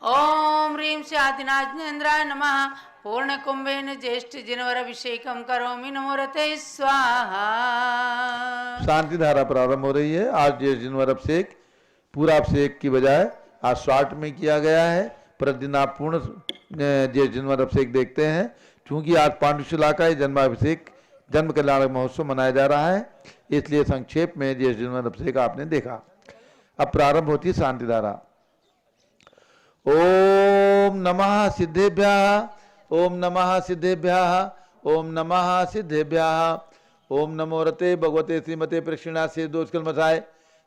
ओम ह्रीं श्री आदिनाथेन्द्राय नमः। पूर्ण कुंभेन ज्येष्ठ जिनवर अभिषेकम करोमि नमोरते स्वाहा। शांति धारा प्रारंभ हो रही है। आज ज्येष्ठ जनवर अभिषेक पूरा अभिषेक की बजाय आज शॉर्ट में किया गया है। प्रतिदिन आप पूर्ण ज्येष्ठ जनवर अभिषेक देखते हैं। क्योंकि आज पांडुशिला का जन्माभिषेक जन्म कल्याणक महोत्सव मनाया जा रहा है, इसलिए संक्षेप में ज्येष्ठ जनवर अभिषेक आपने देखा। अब प्रारंभ होती है शांति धारा। ओम नमः सिद्धेभ्यः, ओम नमः सिद्धेभ्यः, ओम नमः सिद्धेभ्यः। ओम नमो रते भगवते श्रीमते प्रक्षिणासे दोषकल मथाय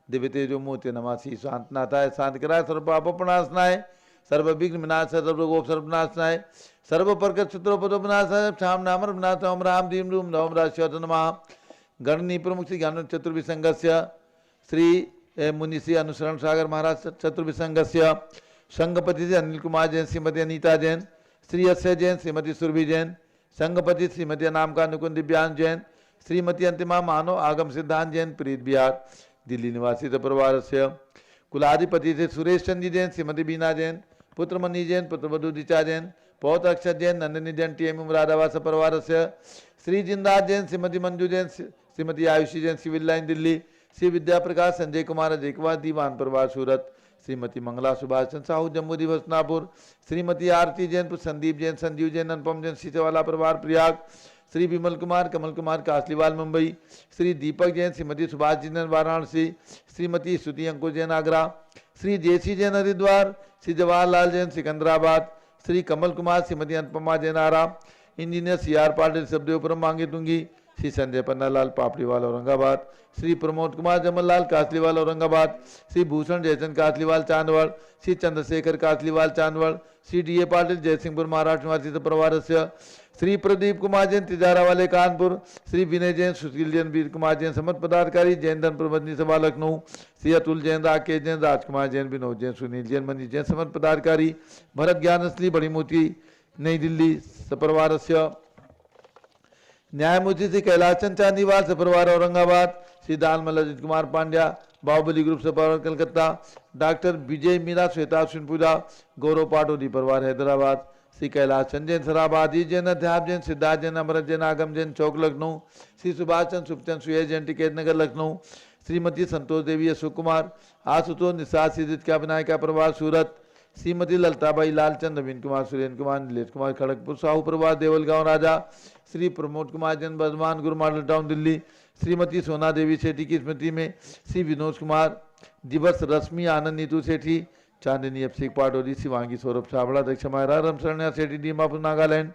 दिव्य तेजो मूर्ति नमासी शांतनाथाय शांति कराय सर्व पापोपनाशनाय सर्व विघ्न विनाश सर्व रोगोप सर्वनाशनाय सर्व प्रकट चित्रोपनाशाय क्षाम नाम विनाश ओम राम दीम रूम नवम राष्ट्र नमः। गणनी प्रमुख श्री ज्ञान चतुर्विसंगस्य श्री मुनि श्री अनुसरण सागर महाराज चतुर्विसंगस्य संघपति श्री अनिल कुमार जैन, श्रीमती अनीता जैन, श्री अक्षय जैन, श्रीमती सुरभि जैन, संघपति श्रीमती नाम का नुकुंद दिव्यांग जैन, श्रीमती अंतिमा मानव आगम सिद्धांत जैन, प्रीत बिहार दिल्ली निवासी परिवार से कुलाधिपति से सुरेश चंद्र जैन, श्रीमती बीना जैन, पुत्र मनी जैन, पुत्र वधु दिचा जैन, पौत्र अक्षत जैन, नंदिनी जैन, टीएम मुरादाबाद परिवार से श्री जिंदास जैन, श्रीमती मंजू जैन, श्रीमती आयुषी जैन, सिविल लाइन दिल्ली, श्री विद्या प्रकाश संजय कुमार अजय कुमार दीवान परिवार सूरत, श्रीमती मंगला सुभाष चंद्र साहू जम्मू दिवस नापुर, श्रीमती आरती जैन, संदीप जैन, संजीव जैन, अनुपम जैन, सीसेवाला परिवार प्रयाग, श्री विमल कुमार कमल कुमार कासलीवाल मुंबई, श्री दीपक जैन, श्रीमती सुभाष जैन वाराणसी, श्रीमती स्तुति अंकुर जैन आगरा, श्री जेसी जैन हरिद्वार, श्री जवाहरलाल जैन सिकंदराबाद, श्री कमल कुमार, श्रीमती अनुपमा जैन आरा, इंजीनियर सी आर पाटिल सबदेवपुरम मांगे तुंगी, श्री संजय पन्नालाल पापड़ीवाल औरंगाबाद, श्री प्रमोद कुमार जमललाल कासलीवाल औरंगाबाद, श्री भूषण जयचंद कासलीवाल चांदवड़, श्री चंद्रशेखर कासलीवाल चांदवड़, श्री डी ए पाटिल जयसिंहपुर महाराष्ट्र निवासी परिवार से श्री प्रदीप कुमार जैन तिजारा वाले कानपुर, श्री विनय जैन, सुशील जैन, वीर कुमार जैन समत पदाधिकारी जैन धन प्रबंधनी सभा लखनऊ, श्री अतुल जैन, राकेश जैन, राजकुमार जैन, विनोद जैन, सुनील जैन, मनीष जैन समत पदाधिकारी भरत ज्ञान असली बड़ी मोती नई दिल्ली सपरिवार से न्यायमूर्ति श्री कैलाश चंद चांदीवाल सपरिवार औरंगाबाद, श्री दालमल अजित कुमार पांड्या बाहुबली ग्रुप सपरिवार कलकत्ता, डॉक्टर विजय मीरा श्वेता पूजा गौरव पाटोदी परिवार हैदराबाद, श्री कैलाश चंद जैन सराबाद जैन, अध्याप जैन, सिद्धार्थ जैन, अमृत जैन, आगम जैन चौक लखनऊ, श्री सुभाष चंद सुखचंद सुयेश जैन टिकैत नगर लखनऊ, श्रीमती संतोष देवी अशोक कुमार आशुतोष निषाद सिद्धित का विनायका परिवार सूरत, श्रीमती ललताबाई लालचंद, नवीन कुमार, सुरेंद्र कुमार, नीलेश कुमार खड़गपुर साहू परिवार देवलगांव राजा, श्री प्रमोद कुमार जैन बर्धमान गुरु मॉडल टाउन दिल्ली, श्रीमती सोना देवी सेठी की स्मृति में श्री विनोद कुमार दिवस रश्मि आनंद नीतू सेठी चांदनी अभिषेक पाटोदी, शिवांगी सौरभ छाबड़ा दक्ष मायरा रमशरण्या सेठी दीमापुर नागालैंड,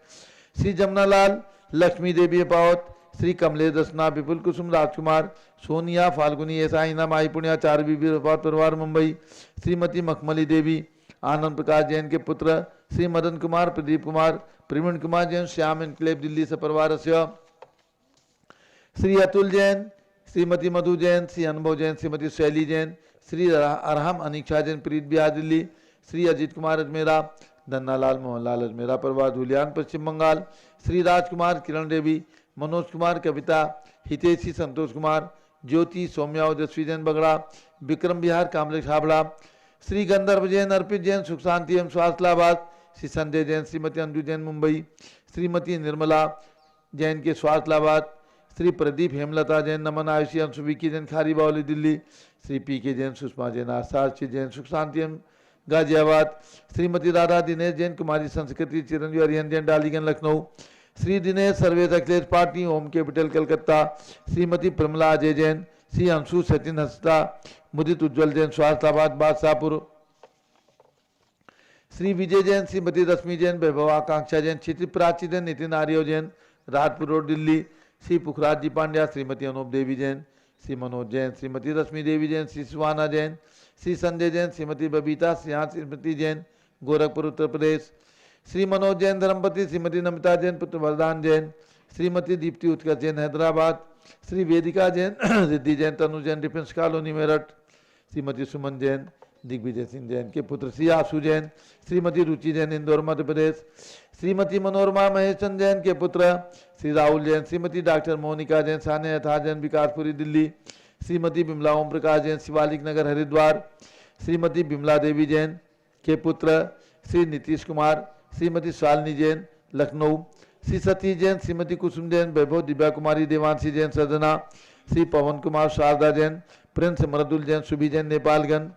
श्री जमनालाल लक्ष्मी देवी पावत, श्री कमलेश दसना विपुल कुसुम राजकुमार सोनिया फाल्गुनी ऐसा हिना माई पुण्या चार बीबी परिवार मुंबई, श्रीमती मखमली देवी आनंद प्रकाश जैन के पुत्र, श्री मदन कुमार, प्रदीप कुमार, प्रवीण कुमार जैन, श्याम इनक्लेव दिल्ली से परिवार से श्री अतुल जैन, श्रीमती मधु जैन, श्री अनुभव जैन, श्रीमती शैली जैन, श्री अरहम अनिक्षा जैन, प्रीत बिहार दिल्ली, श्री अजित कुमार अजमेरा, धन्नालाल मोहनलाल अजमेरा परिवार धुलियान पश्चिम बंगाल, श्री राजकुमार, किरण देवी, मनोज कुमार, कविता, हितेशी, संतोष कुमार, ज्योति, सौम्या ओजस्वी जैन बगड़ा, विक्रम बिहार कामलेश हाबड़ा, श्री गंधर्व जैन, अर्पित जैन, सुख शांति एवं स्वास्थ्यलाबाद, श्री संजय जैन, श्रीमती अंजू जैन मुंबई, श्रीमती निर्मला जैन के स्वास्थ्य लाभार्थ, श्री प्रदीप हेमलता जैन नमन आयुषी अंशु विकी जैन खारी बावली दिल्ली, श्री पी के जैन सुषमा जैन आसार जैन सुख शांति Ghaziabad, Shrimati Radha Dinesh Jain Kumari Sanskriti Chiranjeevi Harihan Jain Daliganj Lucknow, Shri Dinesh Sarvesh Akhilesh party home capital Calcutta, Shrimati Pramla Ajay Jain, Shri Anshu Sachin Hansda Mudit Ujjwal Jain स्वास्थ्यबाद बादशाहपुर, श्री विजय जैन, श्रीमती रश्मि जैन, वैभव आकांक्षा जैन, क्षिति प्राची जैन, नितिन आर्य जैन राजपुर रोड दिल्ली, श्री पुखराज जी पांड्या, श्रीमती अनूप देवी जैन, श्री मनोज जैन, श्रीमती रश्मि देवी जैन, श्री सुहाना जैन, श्री संजय जैन, श्रीमती बबीता सिंह, श्रीमती जैन गोरखपुर उत्तर प्रदेश, श्री मनोज जैन धर्मपति, श्रीमती नमिता जैन पुत्र वरदान जैन, श्रीमती दीप्ति उत्कर्ष जैन हैदराबाद, श्री वेदिका जैन रिद्धि जैन तनु जैन डिफेंस कॉलोनी मेरठ, श्रीमती सुमन जैन दिग्विजय सिंह जैन के पुत्र श्री आशु जैन, श्रीमती रुचि जैन इंदौर मध्य प्रदेश, श्रीमती मनोरमा महेशचंद जैन के पुत्र श्री राहुल जैन, श्रीमती डॉक्टर मोनिका जैन साने यथा जैन विकासपुरी दिल्ली, श्रीमती बिमला ओम प्रकाश जैन शिवालिक नगर हरिद्वार, श्रीमती बिमला देवी जैन के पुत्र श्री नीतीश कुमार, श्रीमती शालिनी जैन लखनऊ, श्री सतीश जैन, श्रीमती कुसुम जैन, वैभव दिव्या कुमारी देवांशी जैन सदना, श्री पवन कुमार शारदा जैन, प्रिंस मरदुल जैन सुभी जैन नेपालगंज,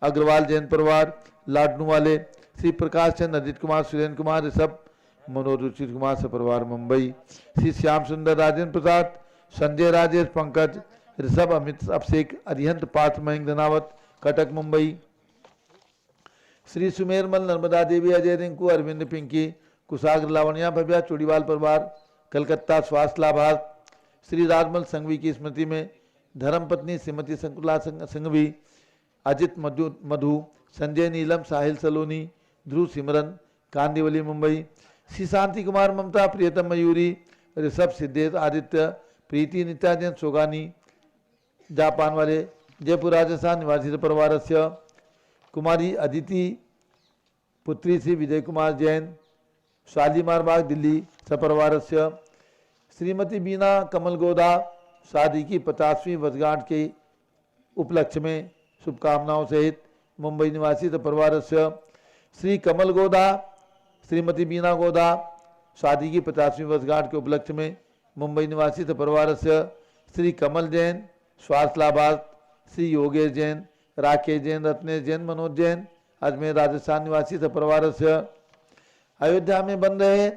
अग्रवाल जैन परिवार लाडनू वाले, श्री प्रकाश चंद अजित कुमार सुरेंद्र कुमार ऋषभ मनोज रुचिर कुमार सपरिवार मुंबई, श्री श्याम सुंदर राजेंद्र प्रसाद, संजय राजेश पंकज ऋषभ अमित अभिषेक अरिहंत पार्थ मयंक धनावत कटक मुंबई, श्री सुमेरमल नर्मदा देवी अजय रिंकू अरविंद पिंकी कुशाग्र लावण्या भव्या चूड़ीवाल परिवार कलकत्ता स्वास्थ्य लाभार्थ, श्री राजमल संघवी की स्मृति में धर्मपत्नी श्रीमती शंकुला संघवी, अजित मधु संजय नीलम साहिल सलोनी ध्रुव सिमरन कांदिवली मुंबई, श्री शांति कुमार ममता प्रियतम मयूरी ऋषभ सिद्धेश आदित्य प्रीति नित्या जैन सोगानी जापान वाले जयपुर राजस्थान निवासी परिवार से, कुमारी अदिति पुत्री श्री विजय कुमार जैन शालीमार बाग दिल्ली सपरिवार से, श्रीमती बीना कमल गोदा शादी की 50वीं वर्षगांठ के उपलक्ष्य में शुभकामनाओं सहित मुंबई निवासी सपरिवार से, श्री कमल गोदा श्रीमती बीना गोदा शादी की 50वीं वर्षगांठ के उपलक्ष्य में मुंबई निवासी सपरिवार से, श्री कमल जैन स्वास्थ्य लाभार्थ, श्री योगेश जैन, राकेश जैन, रत्नेश जैन, मनोज जैन अजमेर राजस्थान निवासी सपरिवार से, अयोध्या में बन रहे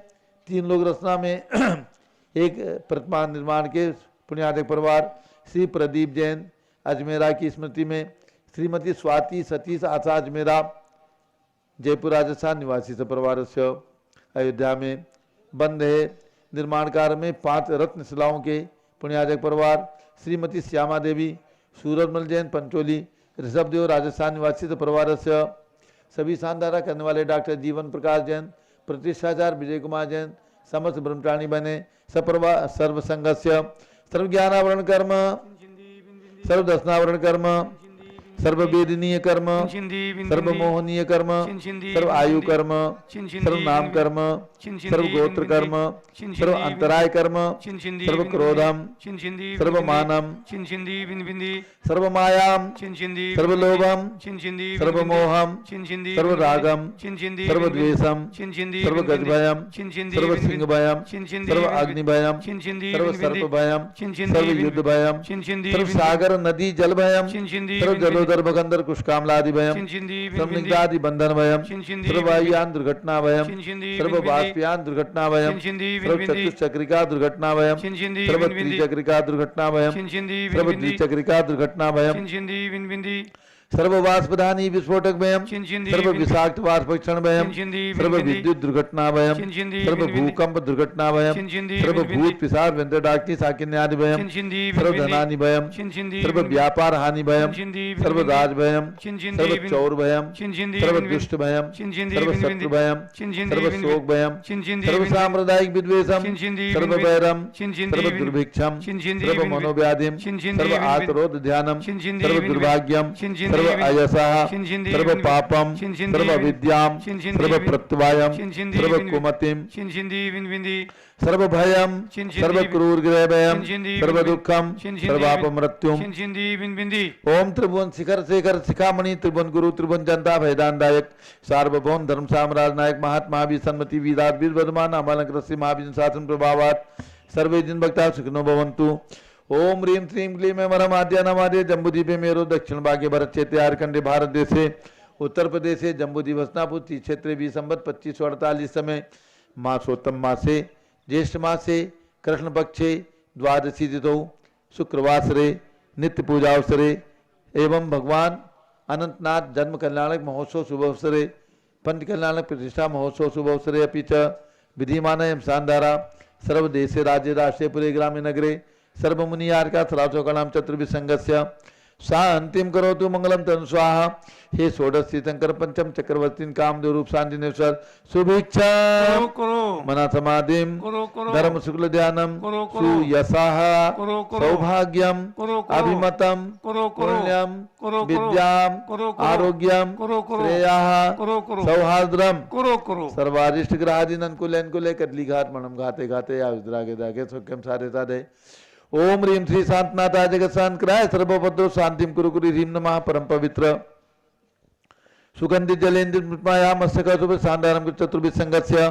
3 लोग रचना में एक प्रतिमा निर्माण के पुण्यादक परिवार श्री प्रदीप जैन अजमेरा की स्मृति में, श्रीमती स्वाति सतीश आशा अजमेरा जयपुर राजस्थान निवासी सपरिवार से, अयोध्या में बन रहे निर्माण कार्य में 5 रत्न शिलाओं के पुण्यादक परिवार श्रीमती श्यामा देवी सूरजमल जैन पंचोली ऋषभदेव राजस्थान निवासी परिवार से, सभी शानदारा करने वाले डॉक्टर जीवन प्रकाश जैन प्रतिष्ठाचार्य विजय कुमार जैन समस्त ब्रह्मचारी बने सपरिवार सर्व संघस्य सर्व ज्ञानावरण कर्म सर्व दर्शनावरण कर्म सर्व वेदनीय कर्म सर्व मोहनीय कर्म सर्व आयु कर्म सर्व नाम कर्म सर्व गोत्र कर्म सर्व अंतराय कर्म सर्व क्रोधम सर्व मानम सर्व मायाम सर्व लोभम सर्व मोहम सर्व रागम सर्व द्वेषम सर्व गजभयम सर्व सिंह भयम सर्व अग्नि भयम सर्व सर्प भयम सर्व युद्ध भयम सर्व सागर नदी जल भयम सर्व जलोदर भगंदर कुशकामलादि भयम सर्वनिग्धादि बंधन भयम सर्व वायुयान दुर्घटना भयम सर्व बाष्पयान दुर्घटना भयम सर्व चतुष्चक्रिका दुर्घटना भयम सर्व त्रिचक्रिका दुर्घटना भयम सर्व द्विचक्रिका दुर्घटना भयम सर्व वाष्पदानी विस्फोटक भयम सर्व विषाक्त वाष्पक्षण भयम सर्व विद्युत दुर्घटना भयम सर्व भूकंप दुर्घटना भयम सर्व भूत पिशाच व्यंतडाग्नि साकिन्यादि भयम सर्व धनानि भयम सर्व व्यापार हानि भयम सर्व राज भयम सर्व चौर भयम सर्व दुष्ट भयम सर्व शत्रु भयम सर्व शोक भयम सर्व सांप्रदायिक विद्वेषम सर्व वैरम सर्व दुर्भिक्षम सर्व मनोव्याधिम सर्व आतरोध ध्यानम सर्व दुर्भाग्यम सर्व अयसः सर्व पापम सर्व विद्याम सर्व प्रत्यवायम सर्व कुमतिम सर्व भयम सर्व क्रूर ग्रहभयम सर्व दुखम सर्वापमृत्युम ओम त्रिभुवन शिखर शेखर शिखामणि त्रिभुवन गुरु त्रिभुवन जनता भयदानदायक सार्वभौम धर्म साम्राज्य नायक महात्मा भी सन्मति वीराट वीर वर्धमान अमालंकृष्य महावीर शासन प्रभावात सर्वे जिन भक्ता सुखिनो भवन्तु। ओम ह्रीं श्रीं क्लीं वरम आद्या नमाद्य जम्बूद्वीपे मेरो दक्षिण भागे भरत क्षेत्रे आर्कंडे भारत देशे उत्तर प्रदेशे जम्बूद्वीप हस्तिनापुर क्षेत्रे भी संवत 2548 समय मासोत्तम मासे ज्येष्ठ मासे कृष्ण पक्षे द्वादशी तिथौ शुक्रवासरे नित्य पूजा अवसरे एवं भगवान अनंतनाथ जन्म कल्याणक महोत्सव शुभ अवसरे पंच कल्याणक प्रतिष्ठा महोत्सव शुभ अवसरे अपि च विधिमान शानदारा सर्वदेशे राज्य राष्ट्रे पुरे ग्रामे नगरे सर्वमुनियार्का सराचोकणाम चतुर्विसंगस्य शांतिम करोतु मंगलम तनु स्वाहा। हे षोडश तीर्थंकर पंचम चक्रवर्ती कामदेव रूप शांतिनेश्वर शुभेच्छा मना समाधिम धर्म शुक्ल ध्यानम सुयसाह सौभाग्यम अभिमतम पुण्यम विद्याम आरोग्यम श्रेयाः सौहार्द्रम सर्वारिष्ट ग्रहादीन अनुकूले कदली घाट मनम घाते घाते आविद्रागे दागे सुख्यम साधे साधे। ओम ह्रीं श्री शांतनाथाय जगत शांतकृताय सर्वभद्रो शांतिम कुरु कुरु ह्रीं नमः परम पवित्र सुगंधि जलेन्द्र मृत्माया मस्तक शुभ शानदारम चतुर्विध संगस्य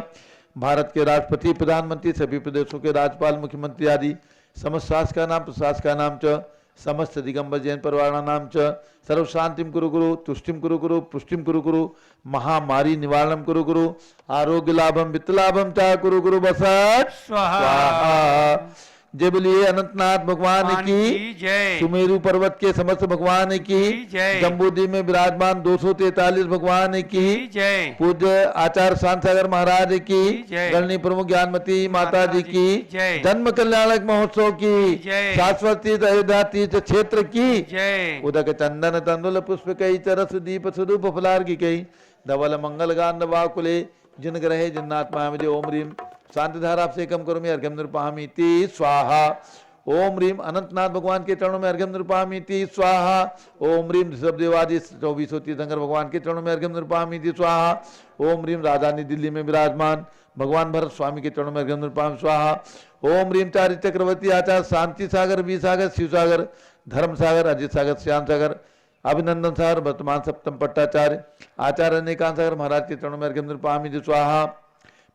भारत के राष्ट्रपति प्रधानमंत्री सभी प्रदेशों के राज्यपाल मुख्यमंत्री आदि समस्त शासका नाम च समस्त दिगंबर जैन परिवार नाम च सर्व शांतिम कुरु कुरु तुष्टिम कुरु कुरु पुष्टिम कुरु कुरु महामारी निवारणम कुरु कुरु आरोग्य लाभम वित्त लाभम चा कुरु कुरु बसत स्वाहा। जय बोलिए अनंतनाथ भगवान की जय। सुमेरु पर्वत के समस्त भगवान की जय। जम्बूद्वीप में विराजमान 243 भगवान की जय। पूज्य आचार्य शांतसागर महाराज की जय। गणनी प्रमुख ज्ञानमती माता जी की जय। जन्म कल्याणक महोत्सव की जय। शाश्वत तीर्थ अयोध्या तीर्थ क्षेत्र की जय। उदक चंदन तंदुल पुष्प कई चरस दीप सुदूप फलार की कई धवल मंगल गांध वाकुले जिन ग्रहे जिन्नात्मा मुझे ओम ह्रीं शांति धारा आपसे कम करो मैं अर्घ्यम निरुपामीति स्वाहा। ओम ह्रीं अनंतनाथ भगवान के चरणों में अर्घ्यम निरुपामीति स्वाहा। ओम ह्रीं ऋषभदेवादि 2400 तीर्थंकर भगवान के चरणों में अर्घ्यम निरुपामीति स्वाहा। ओम ह्रीं राजधानी दिल्ली में विराजमान भगवान भरत स्वामी के चरणों में अर्घ्यम निरुपाम स्वाहा। ओम ह्रीं चारि चक्रवर्ती आचार्य शांति सागर वी सागर शिव सागर धर्म सागर अजित सागर श्याम सागर अभिनंदन सागर वर्तमान सप्तम पट्टाचार्य आचार्य अनेकांत सागर महाराज के चरणों में अर्घ्यम निरुपामीति स्वाहा।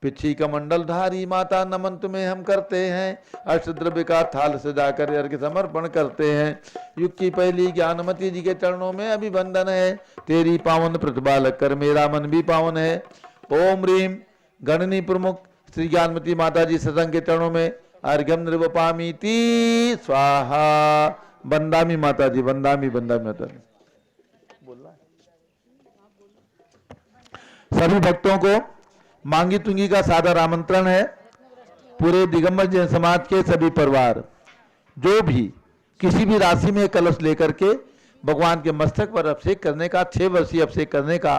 पिछी कमंडल धारी माता नमन तुम्हें हम करते हैं अष्टद्रव्य का थाल सजाकर अर्घ्य समर्पण करते हैं। युग की पहली ज्ञानमती जी के चरणों में अभिवंदन है तेरी पावन प्रतिभा लगकर मेरा मन भी पावन है। ओम ह्रीं गणनी प्रमुख श्री ज्ञानमती माता जी सत्संग के चरणों में अर्घ्यम निरुपामीति स्वाहा। बंदामी माता जी बंदामी माता जी सभी भक्तों को मांगी तुंगी का सादर आमंत्रण है। पूरे दिगंबर जैन समाज के सभी परिवार जो भी किसी भी राशि में कलश लेकर के भगवान के मस्तक पर अभिषेक करने का 6 वर्षीय अभिषेक करने का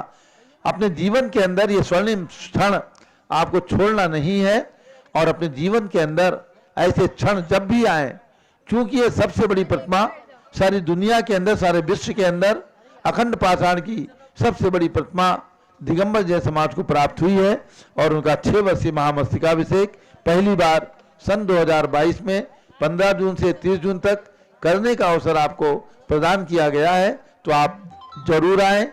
अपने जीवन के अंदर ये स्वर्णिम क्षण आपको छोड़ना नहीं है। और अपने जीवन के अंदर ऐसे क्षण जब भी आए, क्योंकि ये सबसे बड़ी प्रतिमा सारी दुनिया के अंदर सारे विश्व के अंदर अखंड पाषाण की सबसे बड़ी प्रतिमा दिगंबर जैन समाज को प्राप्त हुई है। और उनका 6 वर्षीय महामस्तकाभिषेक पहली बार सन 2022 में 15 जून से 30 जून तक करने का अवसर आपको प्रदान किया गया है। तो आप जरूर आएं,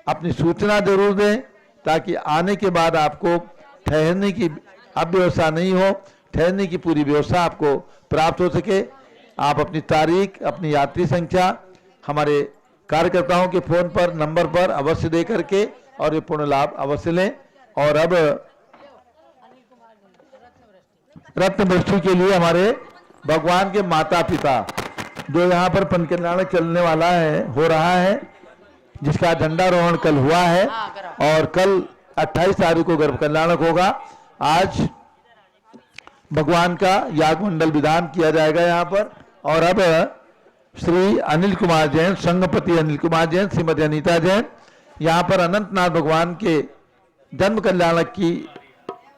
अपनी सूचना जरूर दें ताकि आने के बाद आपको ठहरने की अव्यवस्था नहीं हो, ठहरने की पूरी व्यवस्था आपको प्राप्त हो सके। आप अपनी तारीख अपनी यात्री संख्या हमारे कार्यकर्ताओं के फोन पर नंबर पर अवश्य दे करके और ये पूर्ण लाभ अवश्य लें। और अब रत्न वृष्टि के लिए हमारे भगवान के माता पिता जो यहाँ पर पंच कल्याण चलने वाला है हो रहा है, जिसका झंडारोहण कल हुआ है और कल 28 तारीख को गर्भ कल्याणक होगा। आज भगवान का याग मंडल विधान किया जाएगा यहाँ पर। और अब श्री अनिल कुमार जैन, संघपति अनिल कुमार जैन, श्रीमती अनीता जैन यहाँ पर अनंतनाथ भगवान के जन्म कल्याणक की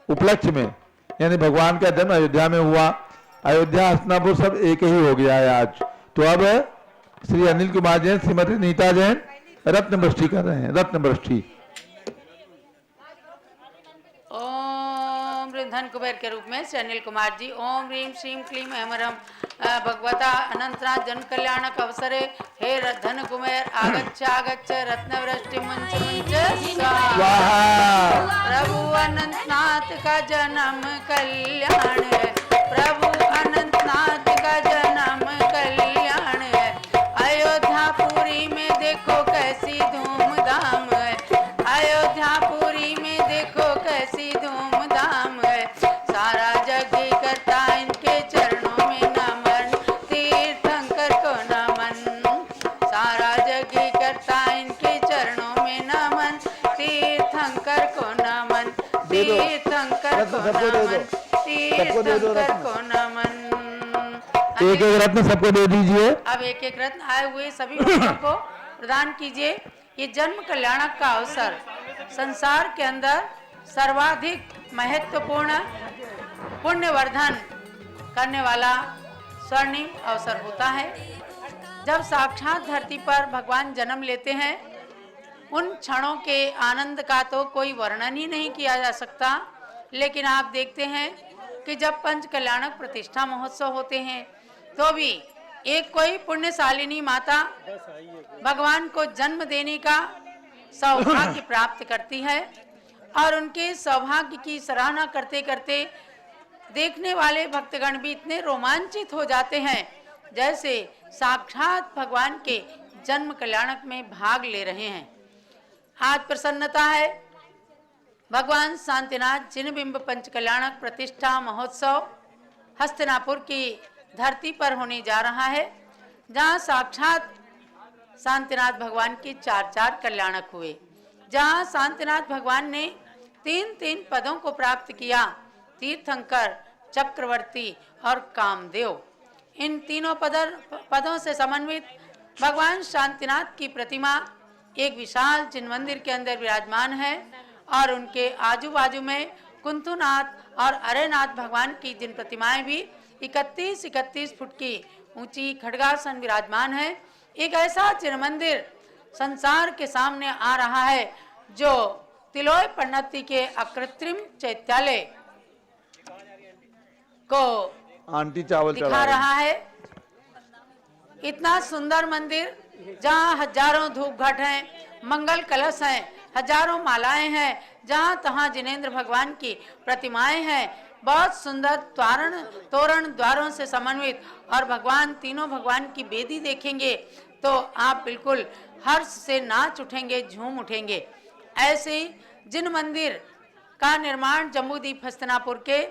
उपलक्ष्य में, यानी भगवान का जन्म अयोध्या में हुआ, अयोध्या हस्तिनापुर सब एक ही हो गया है आज। तो अब श्री अनिल कुमार जैन, श्रीमती अनीता जैन रत्न वृष्टि कर रहे हैं, रत्न वृष्टि। ओम धन कुबेर के रूप में श्री अनिल कुमार जी। ओम ह्रीम श्रीम क्लीम हेमरम भगवता अनंतनाथ जन कल्याणक अवसरे हे धन कुबेर आगच्छ आगच्छ रत्न वृष्टि मंच मंच स्वाहा। प्रभु अनंतनाथ का जन्म कल्याण है, प्रभु अनंतनाथ का जन्म कल्याण है। अयोध्यापुरी में देखो कैसी धूमधाम है, अयोध्यापुरी में देखो कैसी धूमधाम है। सारा जग ही करता इनके चरणों में नमन, तीर्थंकर को नमन। सारा जग ही करता इनके चरणों में नमन, तीर्थंकर को नमन, तीर्थंकर को नमन, तीर्थंकर को नमन। एक एक रत्न सबको दे दीजिए। अब एक एक रत्न आए हुए सभी भक्तों को प्रदान कीजिए। ये जन्म कल्याणक का अवसर संसार के अंदर सर्वाधिक महत्वपूर्ण पुण्यवर्धन करने वाला स्वर्णिम अवसर होता है। जब साक्षात धरती पर भगवान जन्म लेते हैं, उन क्षणों के आनंद का तो कोई वर्णन ही नहीं किया जा सकता। लेकिन आप देखते हैं कि जब पंच कल्याणक प्रतिष्ठा महोत्सव होते हैं तो भी एक कोई पुण्यशालिनी माता भगवान को जन्म देने का सौभाग्य प्राप्त करती है और उनके सौभाग्य की सराहना करते करते देखने वाले भक्तगण भी इतने रोमांचित हो जाते हैं जैसे साक्षात भगवान के जन्म कल्याणक में भाग ले रहे हैं। आज प्रसन्नता है, भगवान शांतिनाथ जिनबिंब पंच कल्याणक प्रतिष्ठा महोत्सव हस्तिनापुर की धरती पर होने जा रहा है, जहां साक्षात शांतिनाथ भगवान के चार चार कल्याणक हुए, जहां शांतिनाथ भगवान ने तीन तीन पदों को प्राप्त किया, तीर्थंकर, चक्रवर्ती और कामदेव। इन तीनों पदों से समन्वित भगवान शांतिनाथ की प्रतिमा एक विशाल जिन मंदिर के अंदर विराजमान है और उनके आजू बाजू में कुंतुनाथ और अरेनाथ भगवान की जिन प्रतिमाएं भी 31 फुट की ऊंची खड्गासन विराजमान है। एक ऐसा जिन मंदिर संसार के सामने आ रहा है जो तिलोय पन्नती के अकृत्रिम चैत्यालय को आंटी चावल दिखा रहा है। इतना सुंदर मंदिर जहाँ हजारों धूप घट हैं, मंगल कलश हैं, हजारों मालाएं हैं, जहाँ तहाँ जिनेंद्र भगवान की प्रतिमाएं हैं, बहुत सुंदर तोरण द्वारों से समन्वित और भगवान तीनों भगवान की बेदी देखेंगे तो आप बिल्कुल हर्ष से नाच उठेंगे, झूम उठेंगे। ऐसे जिन मंदिर का निर्माण जम्बूद्वीप हस्तिनापुर के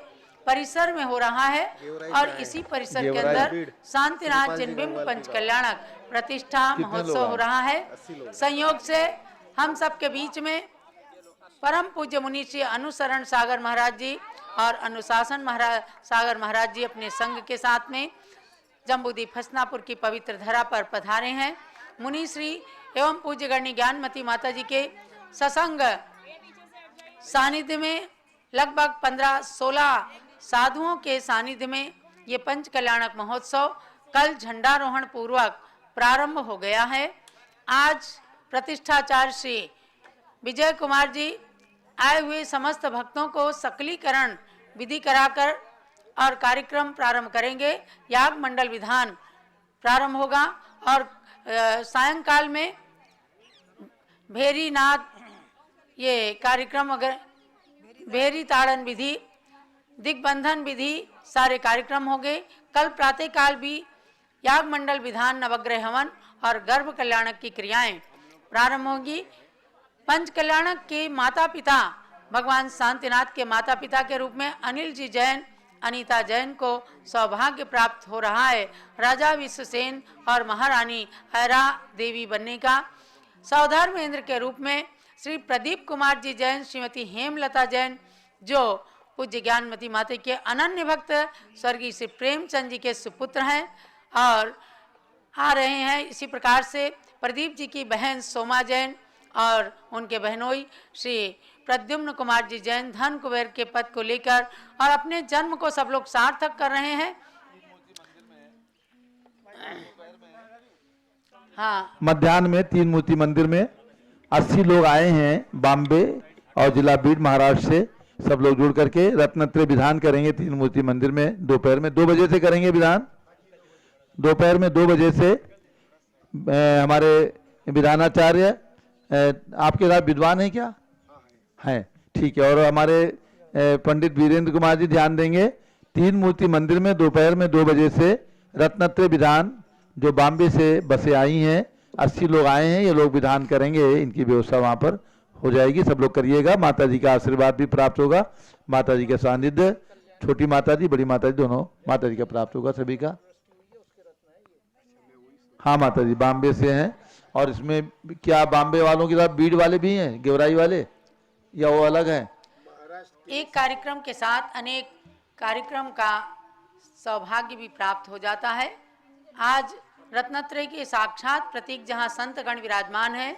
परिसर में हो रहा है और इसी परिसर के अंदर शांतिनाथ जिनबिंब पंच कल्याणक प्रतिष्ठा महोत्सव हो रहा है। संयोग से हम सबके बीच में परम पूज्य मुनि श्री अनुसरण सागर महाराज जी और अनुशासन सागर महाराज जी अपने संघ के साथ में जम्बूद्वीप हस्तिनापुर की पवित्र धरा पर पधारे हैं। मुनि श्री एवं पूज्य गणनी ज्ञानमती माता जी के ससंग सानिध्य में लगभग 15-16 साधुओं के सानिध्य में ये पंच कल्याणक महोत्सव कल झंडारोहण पूर्वक प्रारंभ हो गया है। आज प्रतिष्ठाचार्य श्री विजय कुमार जी आए हुए समस्त भक्तों को सकलीकरण विधि कराकर और कार्यक्रम प्रारंभ करेंगे। याग मंडल विधान प्रारंभ होगा और सायंकाल में भेरी नाद ये कार्यक्रम अगर भेरी ताड़न विधि, दिग्बंधन विधि सारे कार्यक्रम होंगे। कल प्रातःकाल भी याग मंडल विधान, नवग्रह हवन और गर्भ कल्याणक की क्रियाएं प्रारंभ होंगी। पंच कल्याणक के माता पिता भगवान शांतिनाथ के माता पिता के रूप में अनिल जी जैन, अनीता जैन को सौभाग्य प्राप्त हो रहा है राजा विश्वसेन और महारानी ऐरा देवी बनने का। सौधर्मेंद्र के रूप में श्री प्रदीप कुमार जी जैन, श्रीमती हेमलता जैन जो पूज्य ज्ञानमती माता के अनन्य भक्त स्वर्गीय श्री प्रेमचंद जी के सुपुत्र हैं और आ रहे हैं। इसी प्रकार से प्रदीप जी की बहन सोमा जैन और उनके बहनोई श्री प्रद्युम्न कुमार जी जैन धन कुबेर के पद को लेकर और अपने जन्म को सब लोग सार्थक कर रहे हैं। हाँ मध्याह्न में तीन मूर्ति मंदिर में 80 लोग आए हैं बॉम्बे और जिला बीड महाराष्ट्र से, सब लोग जुड़ करके रत्नत्रय विधान करेंगे तीन मूर्ति मंदिर में। दोपहर में 2 बजे से करेंगे विधान, दोपहर में 2 बजे से। हमारे विधानाचार्य आपके साथ विद्वान है क्या? हैं, ठीक है। और हमारे पंडित वीरेंद्र कुमार जी ध्यान देंगे। तीन मूर्ति मंदिर में दोपहर में 2 बजे से रत्नत्रय विधान, जो बॉम्बे से बसें आई हैं, 80 लोग आए हैं, ये लोग विधान करेंगे, इनकी व्यवस्था वहाँ पर हो जाएगी। सब लोग करिएगा, माता जी का आशीर्वाद भी प्राप्त होगा, माता जी का सानिध्य, छोटी माता जी बड़ी माता जी दोनों माता जी का प्राप्त होगा सभी का। हाँ माता जी बॉम्बे से हैं। और इसमें क्या बॉम्बे वालों के साथ बीड वाले भी हैं, गेवराई वाले, या वो अलग हैं? एक कार्यक्रम के साथ अनेक कार्यक्रम का सौभाग्य भी प्राप्त हो जाता है। आज रत्नत्रय के साक्षात प्रतीक जहाँ संतगण विराजमान है,